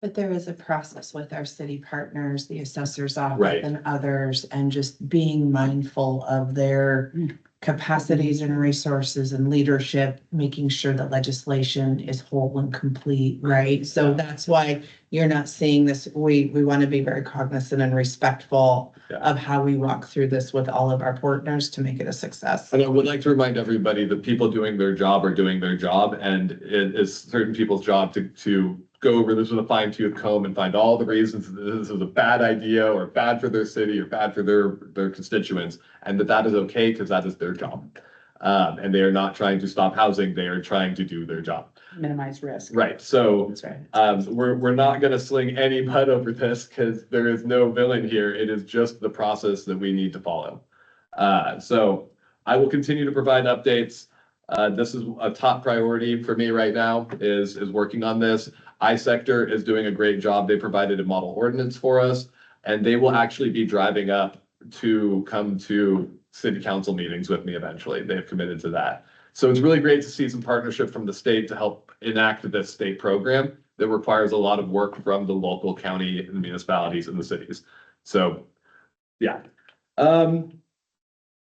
S3: But there is a process with our city partners, the assessor's office
S6: Right.
S3: and others, and just being mindful of their capacities and resources and leadership, making sure that legislation is whole and complete, right? So that's why you're not seeing this. We want to be very cognizant and respectful of how we walk through this with all of our partners to make it a success.
S6: And I would like to remind everybody that people doing their job are doing their job, and it is certain people's job to go over this with a fine-tooth comb and find all the reasons that this is a bad idea or bad for their city or bad for their constituents, and that is okay because that is their job. And they are not trying to stop housing, they are trying to do their job.
S5: Minimize risk.
S6: Right, so
S5: That's right.
S6: we're not gonna sling any mud over this because there is no villain here. It is just the process that we need to follow. So I will continue to provide updates. This is a top priority for me right now is working on this. I-Sector is doing a great job. They provided a model ordinance for us, and they will actually be driving up to come to city council meetings with me eventually. They've committed to that. So it's really great to see some partnership from the state to help enact this state program that requires a lot of work from the local county and municipalities and the cities. So, yeah.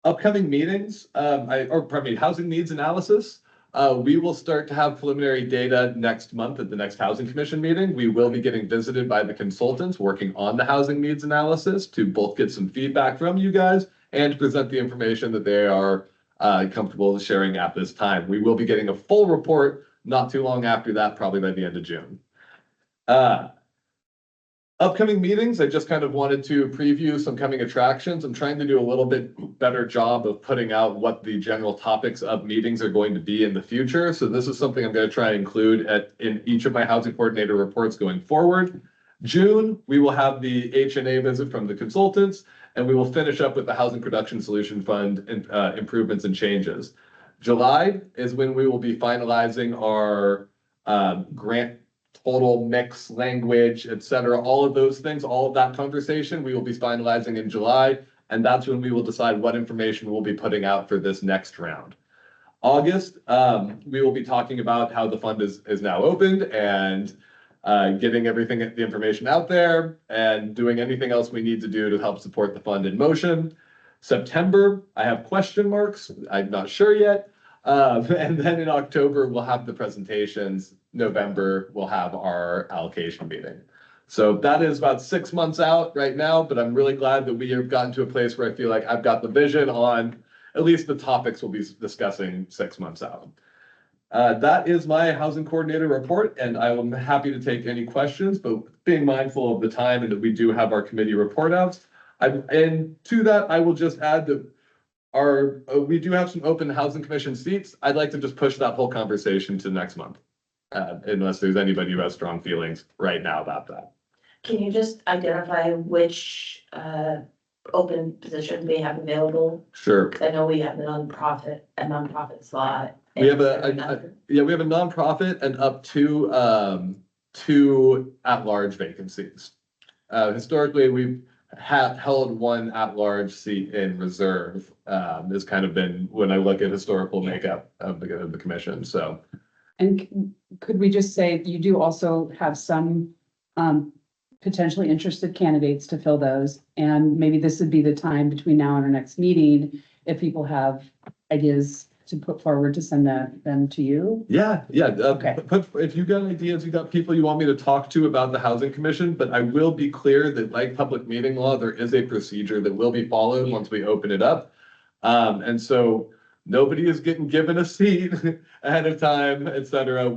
S6: Upcoming meetings, housing needs analysis. We will start to have preliminary data next month at the next Housing Commission meeting. We will be getting visited by the consultants working on the housing needs analysis to both get some feedback from you guys and to present the information that they are comfortable sharing at this time. We will be getting a full report not too long after that, probably by the end of June. Upcoming meetings, I just kind of wanted to preview some coming attractions. I'm trying to do a little bit better job of putting out what the general topics of meetings are going to be in the future. So this is something I'm going to try and include in each of my housing coordinator reports going forward. June, we will have the HNA visit from the consultants, and we will finish up with the Housing Production Solution Fund improvements and changes. July is when we will be finalizing our grant total mix, language, et cetera, all of those things, all of that conversation, we will be finalizing in July. And that's when we will decide what information we'll be putting out for this next round. August, we will be talking about how the fund is now opened and getting everything, the information out there and doing anything else we need to do to help support the fund in motion. September, I have question marks. I'm not sure yet. And then in October, we'll have the presentations. November, we'll have our allocation meeting. So that is about 6 months out right now, but I'm really glad that we have gotten to a place where I feel like I've got the vision on at least the topics we'll be discussing 6 months out. That is my housing coordinator report, and I am happy to take any questions, but being mindful of the time and that we do have our committee report outs. And to that, I will just add that we do have some open housing commission seats. I'd like to just push that whole conversation to next month, unless there's anybody who has strong feelings right now about that.
S2: Can you just identify which open positions we have available?
S6: Sure.
S2: I know we have a nonprofit slot.
S6: We have we have a nonprofit and up to 2 at-large vacancies. Historically, we've held 1 at-large seat in reserve. Has kind of been when I look at historical makeup of the commission. So,
S5: And could we just say you do also have some potentially interested candidates to fill those? And maybe this would be the time between now and our next meeting, if people have ideas to put forward, to send them to you?
S6: Yeah.
S5: Okay.
S6: If you got ideas, you got people you want me to talk to about the housing commission, but I will be clear that like public meeting law, there is a procedure that will be followed once we open it up. And so nobody is getting given a seat ahead of time, et cetera.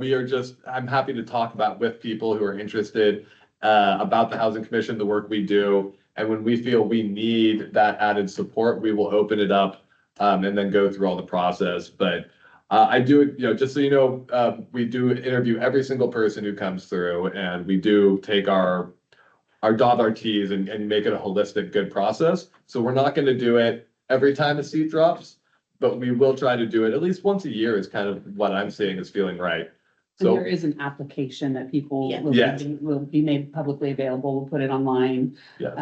S6: I'm happy to talk about with people who are interested about the housing commission, the work we do. And when we feel we need that added support, we will open it up and then go through all the process. But I do, just so you know, we do interview every single person who comes through, and we do take our dot our T's and make it a holistic, good process. So we're not going to do it every time a seat drops, but we will try to do it at least once a year is kind of what I'm seeing is feeling right.
S5: And
S6: So
S5: there is an application that people
S2: Yeah.
S5: will be made publicly available. We'll put it online
S6: Yes.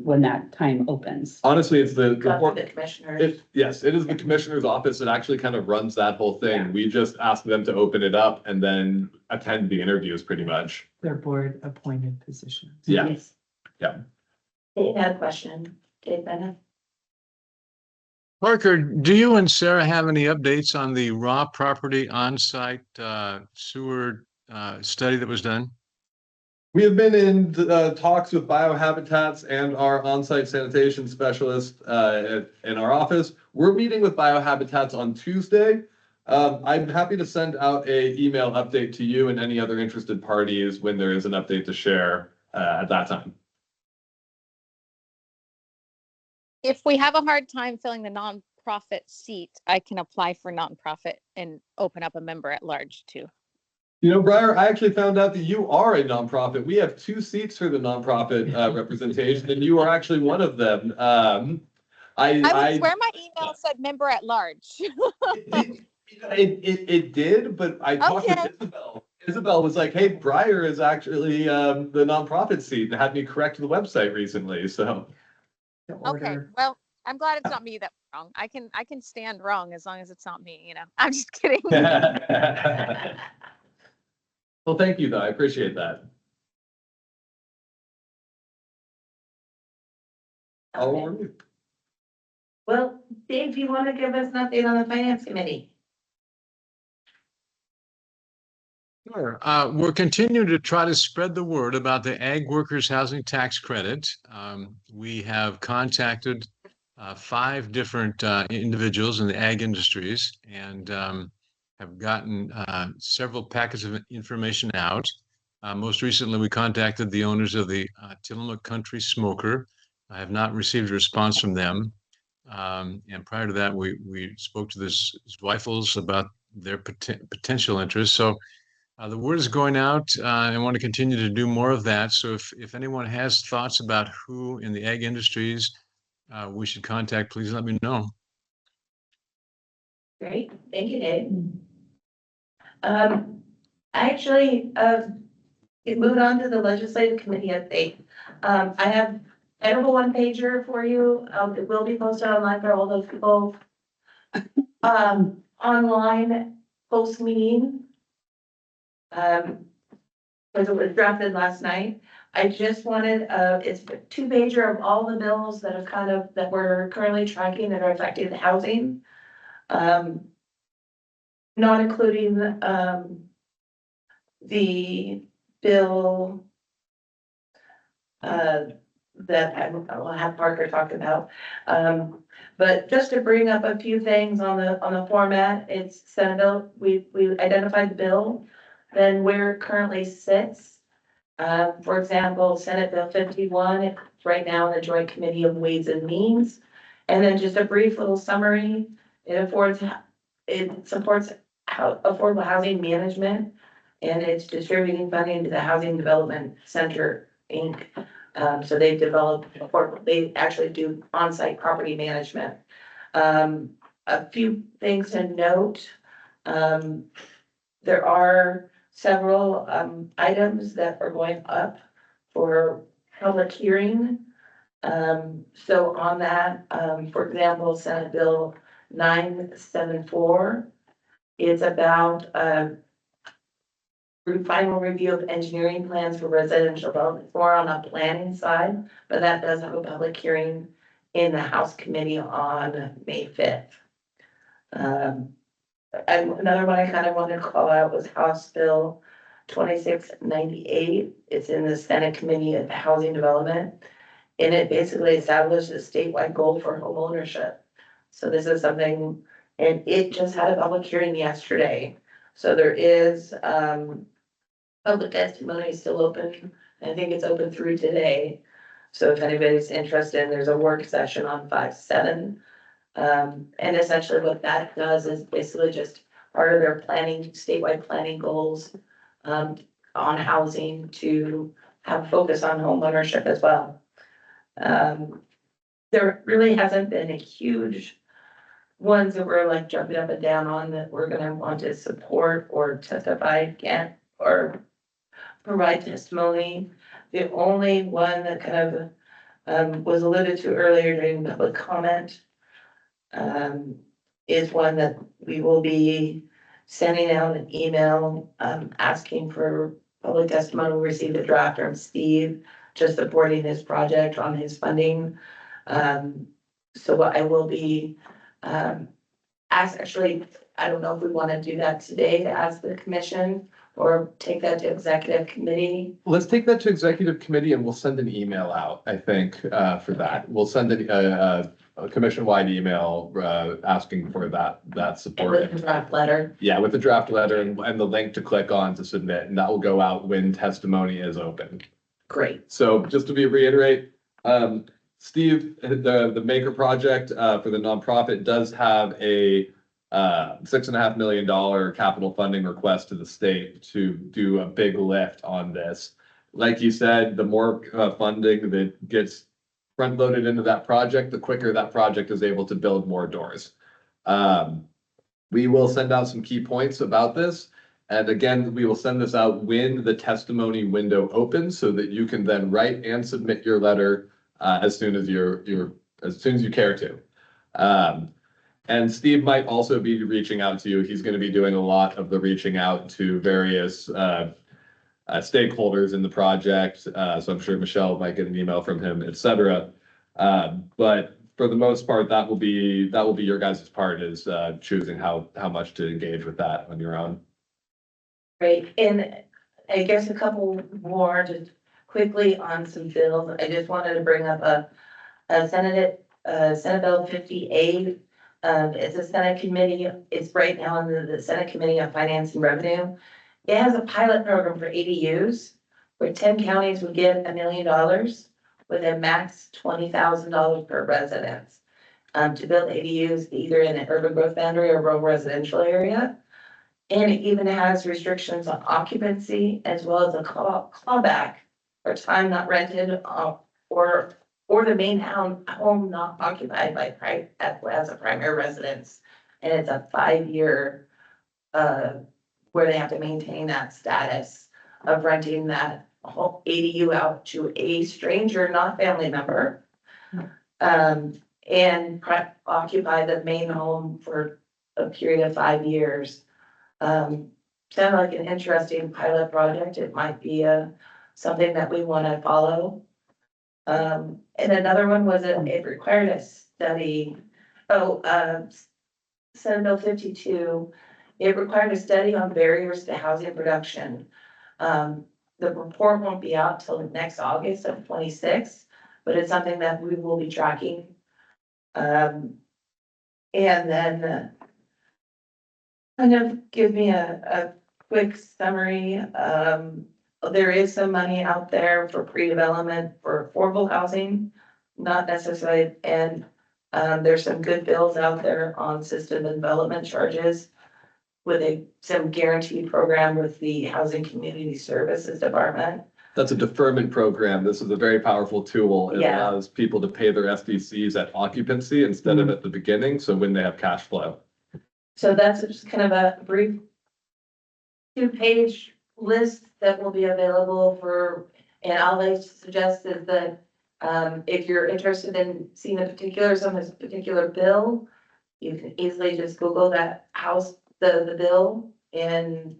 S5: When that time opens.
S6: Honestly, it's the
S2: Got the commissioners.
S6: Yes, it is the commissioner's office that actually kind of runs that whole thing.
S5: Yeah.
S6: We just ask them to open it up and then attend the interviews pretty much.
S3: Their board appointed positions.
S6: Yeah.
S2: Yes.
S6: Yeah.
S2: Dave had a question. Dave Bennett.
S9: Parker, do you and Sarah have any updates on the raw property on-site sewer study that was done?
S6: We have been in talks with biohabitats and our on-site sanitation specialist in our office. We're meeting with biohabitats on Tuesday. I'm happy to send out a email update to you and any other interested parties when there is an update to share at that time.
S4: If we have a hard time filling the nonprofit seat, I can apply for nonprofit and open up a member at large too.
S6: You know, Briar, I actually found out that you are a nonprofit. We have 2 seats for the nonprofit representation, and you are actually one of them.
S4: I swear my email said member at large.
S6: It did, but I talked
S4: Okay.
S6: with Isabel. Isabel was like, "Hey, Briar is actually the nonprofit seat," and had me correct the website recently. So.
S4: Okay, well, I'm glad it's not me that's wrong. I can stand wrong as long as it's not me, I'm just kidding.
S6: Well, thank you, though. I appreciate that.
S2: Okay. Well, Dave, do you want to give us an update on the finance committee?
S9: Sure. We're continuing to try to spread the word about the Ag Workers Housing Tax Credit. We have contacted 5 different individuals in the ag industries and have gotten several packets of information out. Most recently, we contacted the owners of the Tillamook Country Smoker. I have not received a response from them. And prior to that, we spoke to the Zweifels about their potential interest. So the word is going out. I want to continue to do more of that. So if anyone has thoughts about who in the ag industries we should contact, please let me know.
S2: Great, thank you, Dave. Actually, it moved on to the legislative committee update. I have a one pager for you. It will be posted online for all those people. Online post meeting. Because it was drafted last night. I just wanted, it's a 2-pager of all the bills that are that we're currently tracking that are affecting the housing. Not including, the bill, that I'll have Parker talk about. But just to bring up a few things on the format, it's Senate bill, we identified the bill, then where it currently sits. For example, Senate Bill 51, it's right now in the Joint Committee of Ways and Means. And then just a brief little summary, it supports affordable housing management, and it's distributing funding to the Housing Development Center, Inc. So they actually do on-site property management. A few things to note. There are several items that are going up for public hearing. So on that, for example, Senate Bill 974, it's about final review of engineering plans for residential development, more on the planning side, but that does have a public hearing in the House Committee on May 5th. And another one I kind of wanted to call out was House Bill 2698. It's in the Senate Committee of Housing Development, and it basically establishes a statewide goal for home ownership. So this is something, and it just had a public hearing yesterday. So there is public testimony still open. I think it's open through today. So if anybody's interested, there's a work session on 5/7. And essentially what that does is basically just part of their planning, statewide planning goals on housing to have focus on home ownership as well. There really hasn't been a huge ones that we're like jumping up and down on that we're gonna want to support or testify against or provide testimony. The only one that kind of was alluded to earlier during public comment is one that we will be sending out an email asking for public testimony. We received a draft from Steve just supporting his project on his funding. So I will be actually, I don't know if we want to do that today to ask the commission or take that to executive committee.
S6: Let's take that to executive committee and we'll send an email out, I think, for that. We'll send a commission-wide email asking for that support.
S2: With the draft letter.
S6: Yeah, with the draft letter and the link to click on to submit, and that will go out when testimony is open.
S2: Great.
S6: So just to reiterate, Steve, the Maker project for the nonprofit does have a $6.5 million capital funding request to the state to do a big lift on this. Like you said, the more funding that gets front loaded into that project, the quicker that project is able to build more doors. We will send out some key points about this. And again, we will send this out when the testimony window opens so that you can then write and submit your letter as soon as you care to. And Steve might also be reaching out to you. He's going to be doing a lot of the reaching out to various stakeholders in the project. So I'm sure Michelle might get an email from him, etc. But for the most part, that will be your guys' part is choosing how much to engage with that on your own.
S2: Great. And I guess a couple more just quickly on some bills. I just wanted to bring up a Senate Bill 58. It's a Senate committee. It's right now in the Senate Committee on Finance and Revenue. It has a pilot program for ADUs where 10 counties would get $1 million with a max $20,000 per residence. To build ADUs either in an urban growth boundary or rural residential area. And it even has restrictions on occupancy as well as a clawback for time not rented, or the main home not occupied by as a primary residence. And it's a 5-year, where they have to maintain that status of renting that whole ADU out to a stranger, not family member. And occupy the main home for a period of 5 years. Sounded like an interesting pilot project. It might be something that we want to follow. And another one was it required a study. Senate Bill 52, it required a study on barriers to housing production. The report won't be out till next August of 26, but it's something that we will be tracking. And then kind of give me a quick summary. There is some money out there for pre-development for affordable housing, not necessarily, and there's some good bills out there on system development charges with some guaranteed program with the Housing Community Services Department.
S6: That's a deferment program. This is a very powerful tool. It
S2: Yeah.
S6: allows people to pay their SDCs at occupancy instead of at the beginning, so when they have cash flow.
S2: So that's just kind of a brief 2-page list that will be available for, and all I suggest is that if you're interested in seeing the particulars on this particular bill, you can easily just Google that the bill, and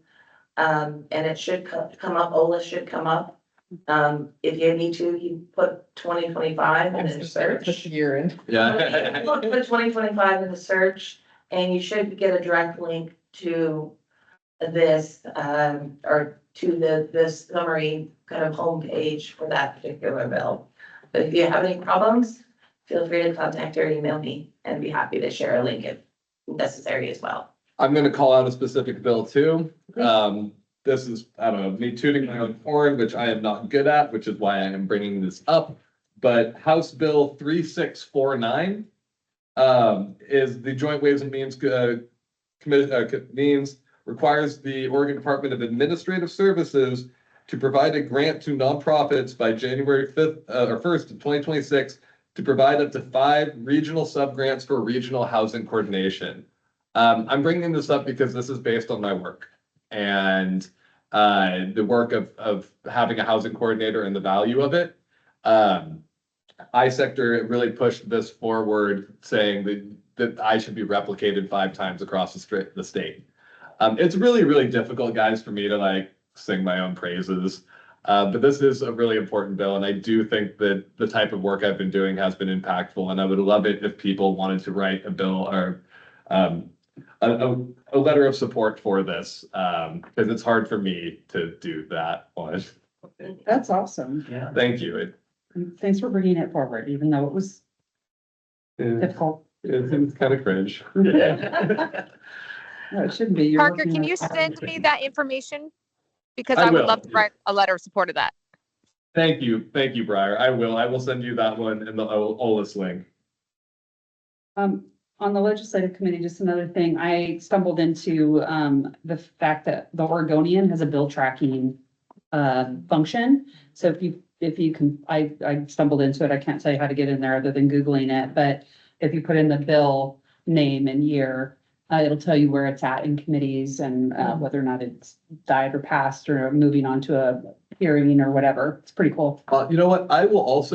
S2: it should come up, OLA should come up. If you need to, you put 2025 in the search.
S3: Year in.
S6: Yeah.
S2: Put 2025 in the search, and you should get a direct link to this, or to this summary kind of homepage for that particular bill. But if you have any problems, feel free to contact or email me and be happy to share a link if necessary as well.
S6: I'm gonna call out a specific bill too. This is, I don't know, me tooting my own horn, which I am not good at, which is why I am bringing this up. But House Bill 3649 is the Joint Ways and Means means requires the Oregon Department of Administrative Services to provide a grant to nonprofits by January 5th or 1st of 2026 to provide up to 5 regional subgrants for regional housing coordination. I'm bringing this up because this is based on my work and the work of having a housing coordinator and the value of it. iSector really pushed this forward, saying that I should be replicated 5 times across the state. It's really, really difficult, guys, for me to like sing my own praises. But this is a really important bill, and I do think that the type of work I've been doing has been impactful, and I would love it if people wanted to write a bill or a letter of support for this, because it's hard for me to do that one.
S5: That's awesome.
S1: Yeah.
S6: Thank you.
S5: Thanks for bringing it forward, even though it was difficult.
S6: It's kind of cringe.
S5: No, it shouldn't be. You're
S4: Parker,
S5: working
S4: can
S5: on-
S4: you send me that information? Because
S6: I
S4: I would
S6: will.
S4: love to write a letter of support of that.
S6: Thank you, Briar. I will send you that one and the OLIS link.
S5: On the legislative committee, just another thing, I stumbled into the fact that the Oregonian has a bill tracking function. So if you can, I stumbled into it. I can't tell you how to get in there other than Googling it, but if you put in the bill name and year, it'll tell you where it's at in committees and whether or not it's died or passed or moving on to a hearing or whatever. It's pretty cool.
S6: You know what? I will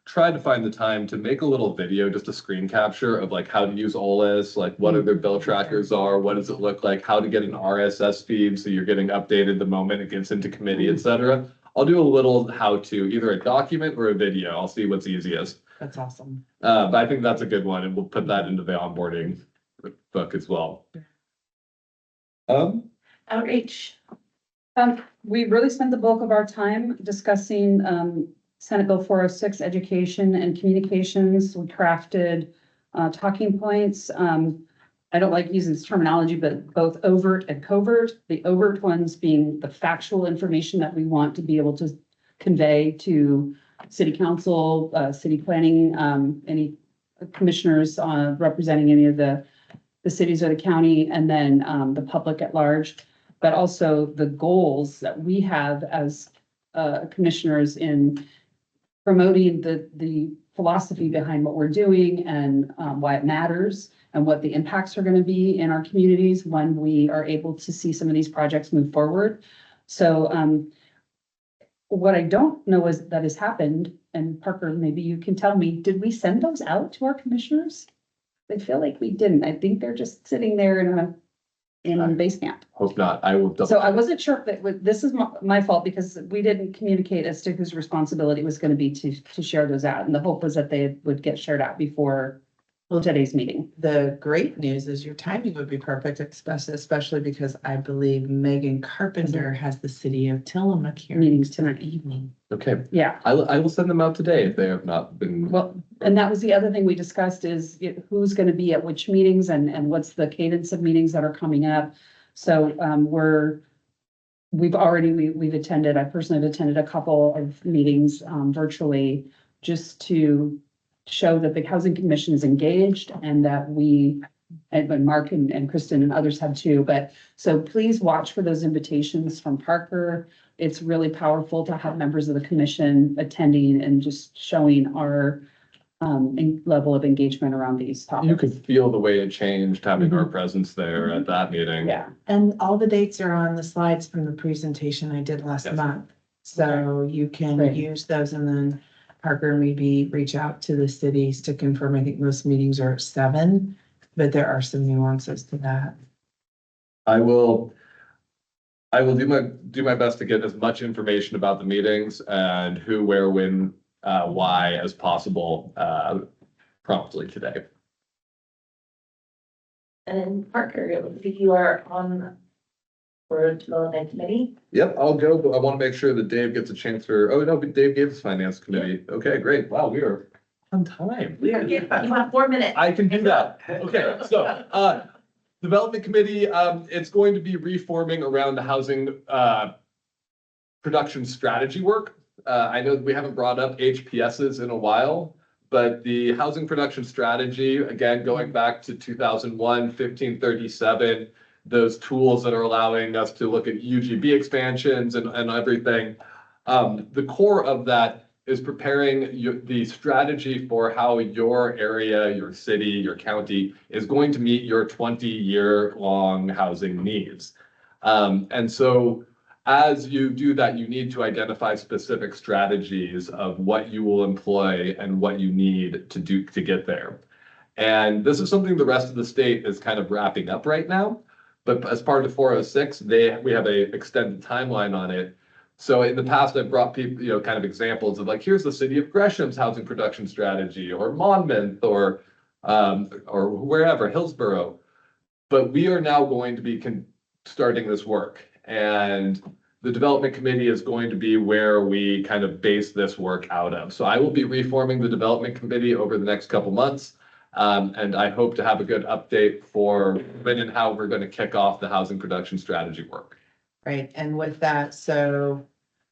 S6: try to find the time to make a little video, just a screen capture of like how to use OLIS, like what other bill trackers are, what does it look like, how to get an RSS feed so you're getting updated the moment it gets into committee, etc. I'll do a little how-to, either a document or a video. I'll see what's easiest.
S3: That's awesome.
S6: But I think that's a good one, and we'll put that into the onboarding book as well.
S2: Outreach.
S5: We really spent the bulk of our time discussing Senate Bill 406, education and communications. We crafted talking points. I don't like using this terminology, but both overt and covert. The overt ones being the factual information that we want to be able to convey to city council, city planning, any commissioners, representing any of the cities or the county, and then, the public at large. But also the goals that we have as, commissioners in promoting the philosophy behind what we're doing and, why it matters and what the impacts are going to be in our communities when we are able to see some of these projects move forward. So, what I don't know is that has happened, and Parker, maybe you can tell me, did we send those out to our commissioners? I feel like we didn't. I think they're just sitting there in base camp.
S6: Hope not. I will.
S5: So I wasn't sure if this is my fault because we didn't communicate as to whose responsibility it was going to be to share those out. And the hope was that they would get shared out before today's meeting.
S3: The great news is your timing would be perfect, especially because I believe Megan Carpenter has the city of Tillamook here.
S5: Meetings tonight.
S3: Evening.
S6: Okay.
S5: Yeah.
S6: I will send them out today if they have not been.
S5: Well, and that was the other thing we discussed is who's going to be at which meetings and what's the cadence of meetings that are coming up. So, we've attended, I personally have attended a couple of meetings, virtually just to show that the Housing Commission is engaged and that and Mark and Kristen and others have too. But so please watch for those invitations from Parker. It's really powerful to have members of the commission attending and just showing our level of engagement around these topics.
S6: You could feel the way it changed having our presence there at that meeting.
S5: Yeah.
S3: And all the dates are on the slides from the presentation I did last
S6: Yes.
S3: month. So you can
S5: Great.
S3: use those and then Parker maybe reach out to the cities to confirm. I think most meetings are at 7, but there are some nuances to that.
S6: I will do my best to get as much information about the meetings and who, where, when, why as possible, promptly today.
S2: And then Parker, if you are on for development committee.
S6: Yep, I'll go, but I want to make sure that Dave gets a chance for, oh, no, but Dave gave us finance committee. Okay, great. Wow, we are on time.
S2: You have 4 minutes.
S6: I can do that. Okay, so, development committee, it's going to be reforming around the housing, production strategy work. I know we haven't brought up HPSs in a while, but the housing production strategy, again, going back to 2001, 1537, those tools that are allowing us to look at UGB expansions and everything. The core of that is preparing the strategy for how your area, your city, your county is going to meet your 20-year-long housing needs. And so as you do that, you need to identify specific strategies of what you will employ and what you need to do to get there. And this is something the rest of the state is kind of wrapping up right now. But as part of 406, we have a extended timeline on it. So in the past, I've brought people, kind of examples of like, here's the city of Gresham's housing production strategy, or Monmouth, or wherever, Hillsborough. But we are now going to be starting this work, and the development committee is going to be where we kind of base this work out of. So I will be reforming the development committee over the next couple months. And I hope to have a good update for when and how we're going to kick off the housing production strategy work.
S3: Right, and with that, so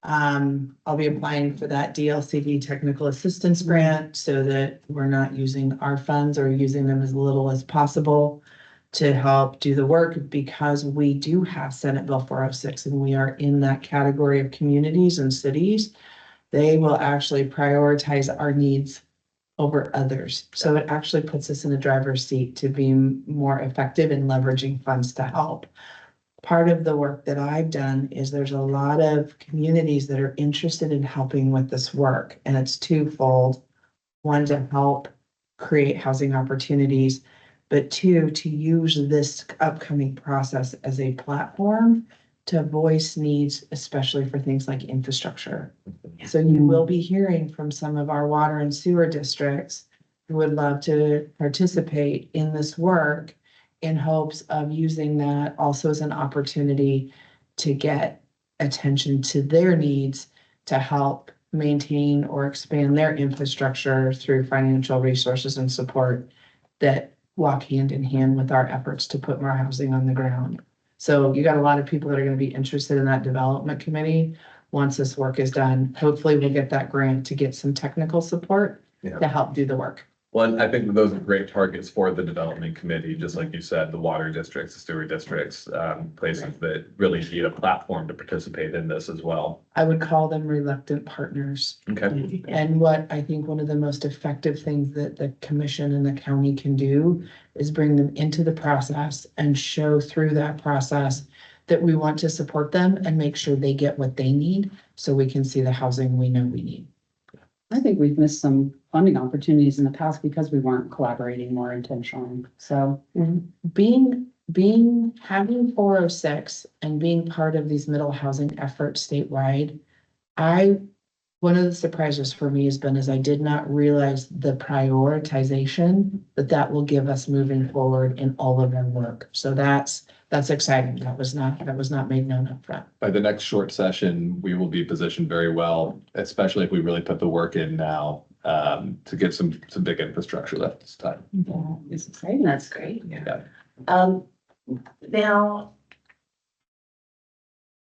S3: I'll be applying for that DLCD technical assistance grant so that we're not using our funds or using them as little as possible to help do the work, because we do have Senate Bill 406 and we are in that category of communities and cities. They will actually prioritize our needs over others. So it actually puts us in the driver's seat to be more effective in leveraging funds to help. Part of the work that I've done is there's a lot of communities that are interested in helping with this work, and it's twofold. One, to help create housing opportunities, but two, to use this upcoming process as a platform to voice needs, especially for things like infrastructure. So you will be hearing from some of our water and sewer districts who would love to participate in this work, in hopes of using that also as an opportunity to get attention to their needs to help maintain or expand their infrastructure through financial resources and support that walk hand in hand with our efforts to put more housing on the ground. So you got a lot of people that are going to be interested in that development committee. Once this work is done, hopefully we'll get that grant to get some technical support
S6: Yeah.
S3: to help do the work.
S6: Well, I think that those are great targets for the development committee, just like you said, the water districts, the sewer districts, places that really need a platform to participate in this as well.
S3: I would call them reluctant partners.
S6: Okay.
S3: And what I think one of the most effective things that the commission and the county can do is bring them into the process and show through that process that we want to support them and make sure they get what they need so we can see the housing we know we need.
S5: I think we've missed some funding opportunities in the past because we weren't collaborating more intentionally. So
S3: Having 406 and being part of these middle housing efforts statewide, one of the surprises for me has been is I did not realize the prioritization that will give us moving forward in all of our work. So that's exciting. That was not made known up front.
S6: By the next short session, we will be positioned very well, especially if we really put the work in now, to get some big infrastructure left this time.
S5: it's exciting.
S2: That's great.
S6: Yeah.
S2: Now,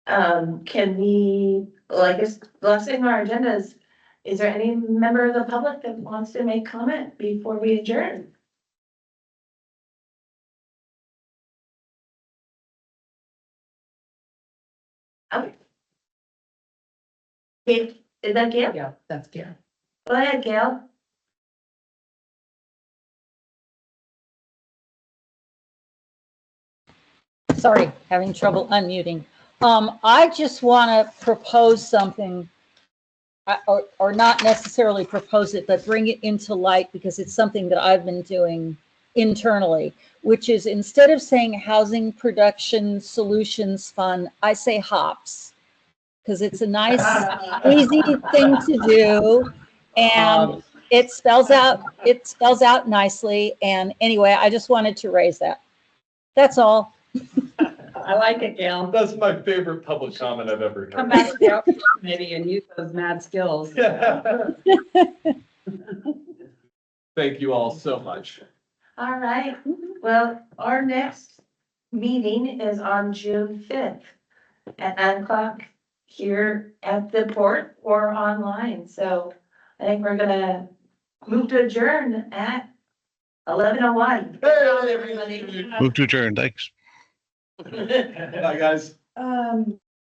S2: can we, well, I guess the last thing on our agenda is there any member of the public that wants to make comment before we adjourn? Okay. Is that Gail?
S3: Yeah, that's Gail.
S2: Go ahead, Gail.
S10: Sorry, having trouble unmuting. I just want to propose something, or not necessarily propose it, but bring it into light because it's something that I've been doing internally, which is instead of saying Housing Production Solutions Fund, I say HOPS because it's a nice, easy thing to do, and it spells out nicely. And anyway, I just wanted to raise that. That's all.
S5: I like it, Gail.
S6: That's my favorite public comment I've ever heard.
S5: Come back to the outreach committee and use those mad skills.
S6: Thank you all so much.
S2: All right. Well, our next meeting is on June 5th at 9 o'clock here at the port or online. So I think we're gonna move to adjourn at 11:01.
S8: Move to adjourn. Thanks.
S6: Bye, guys.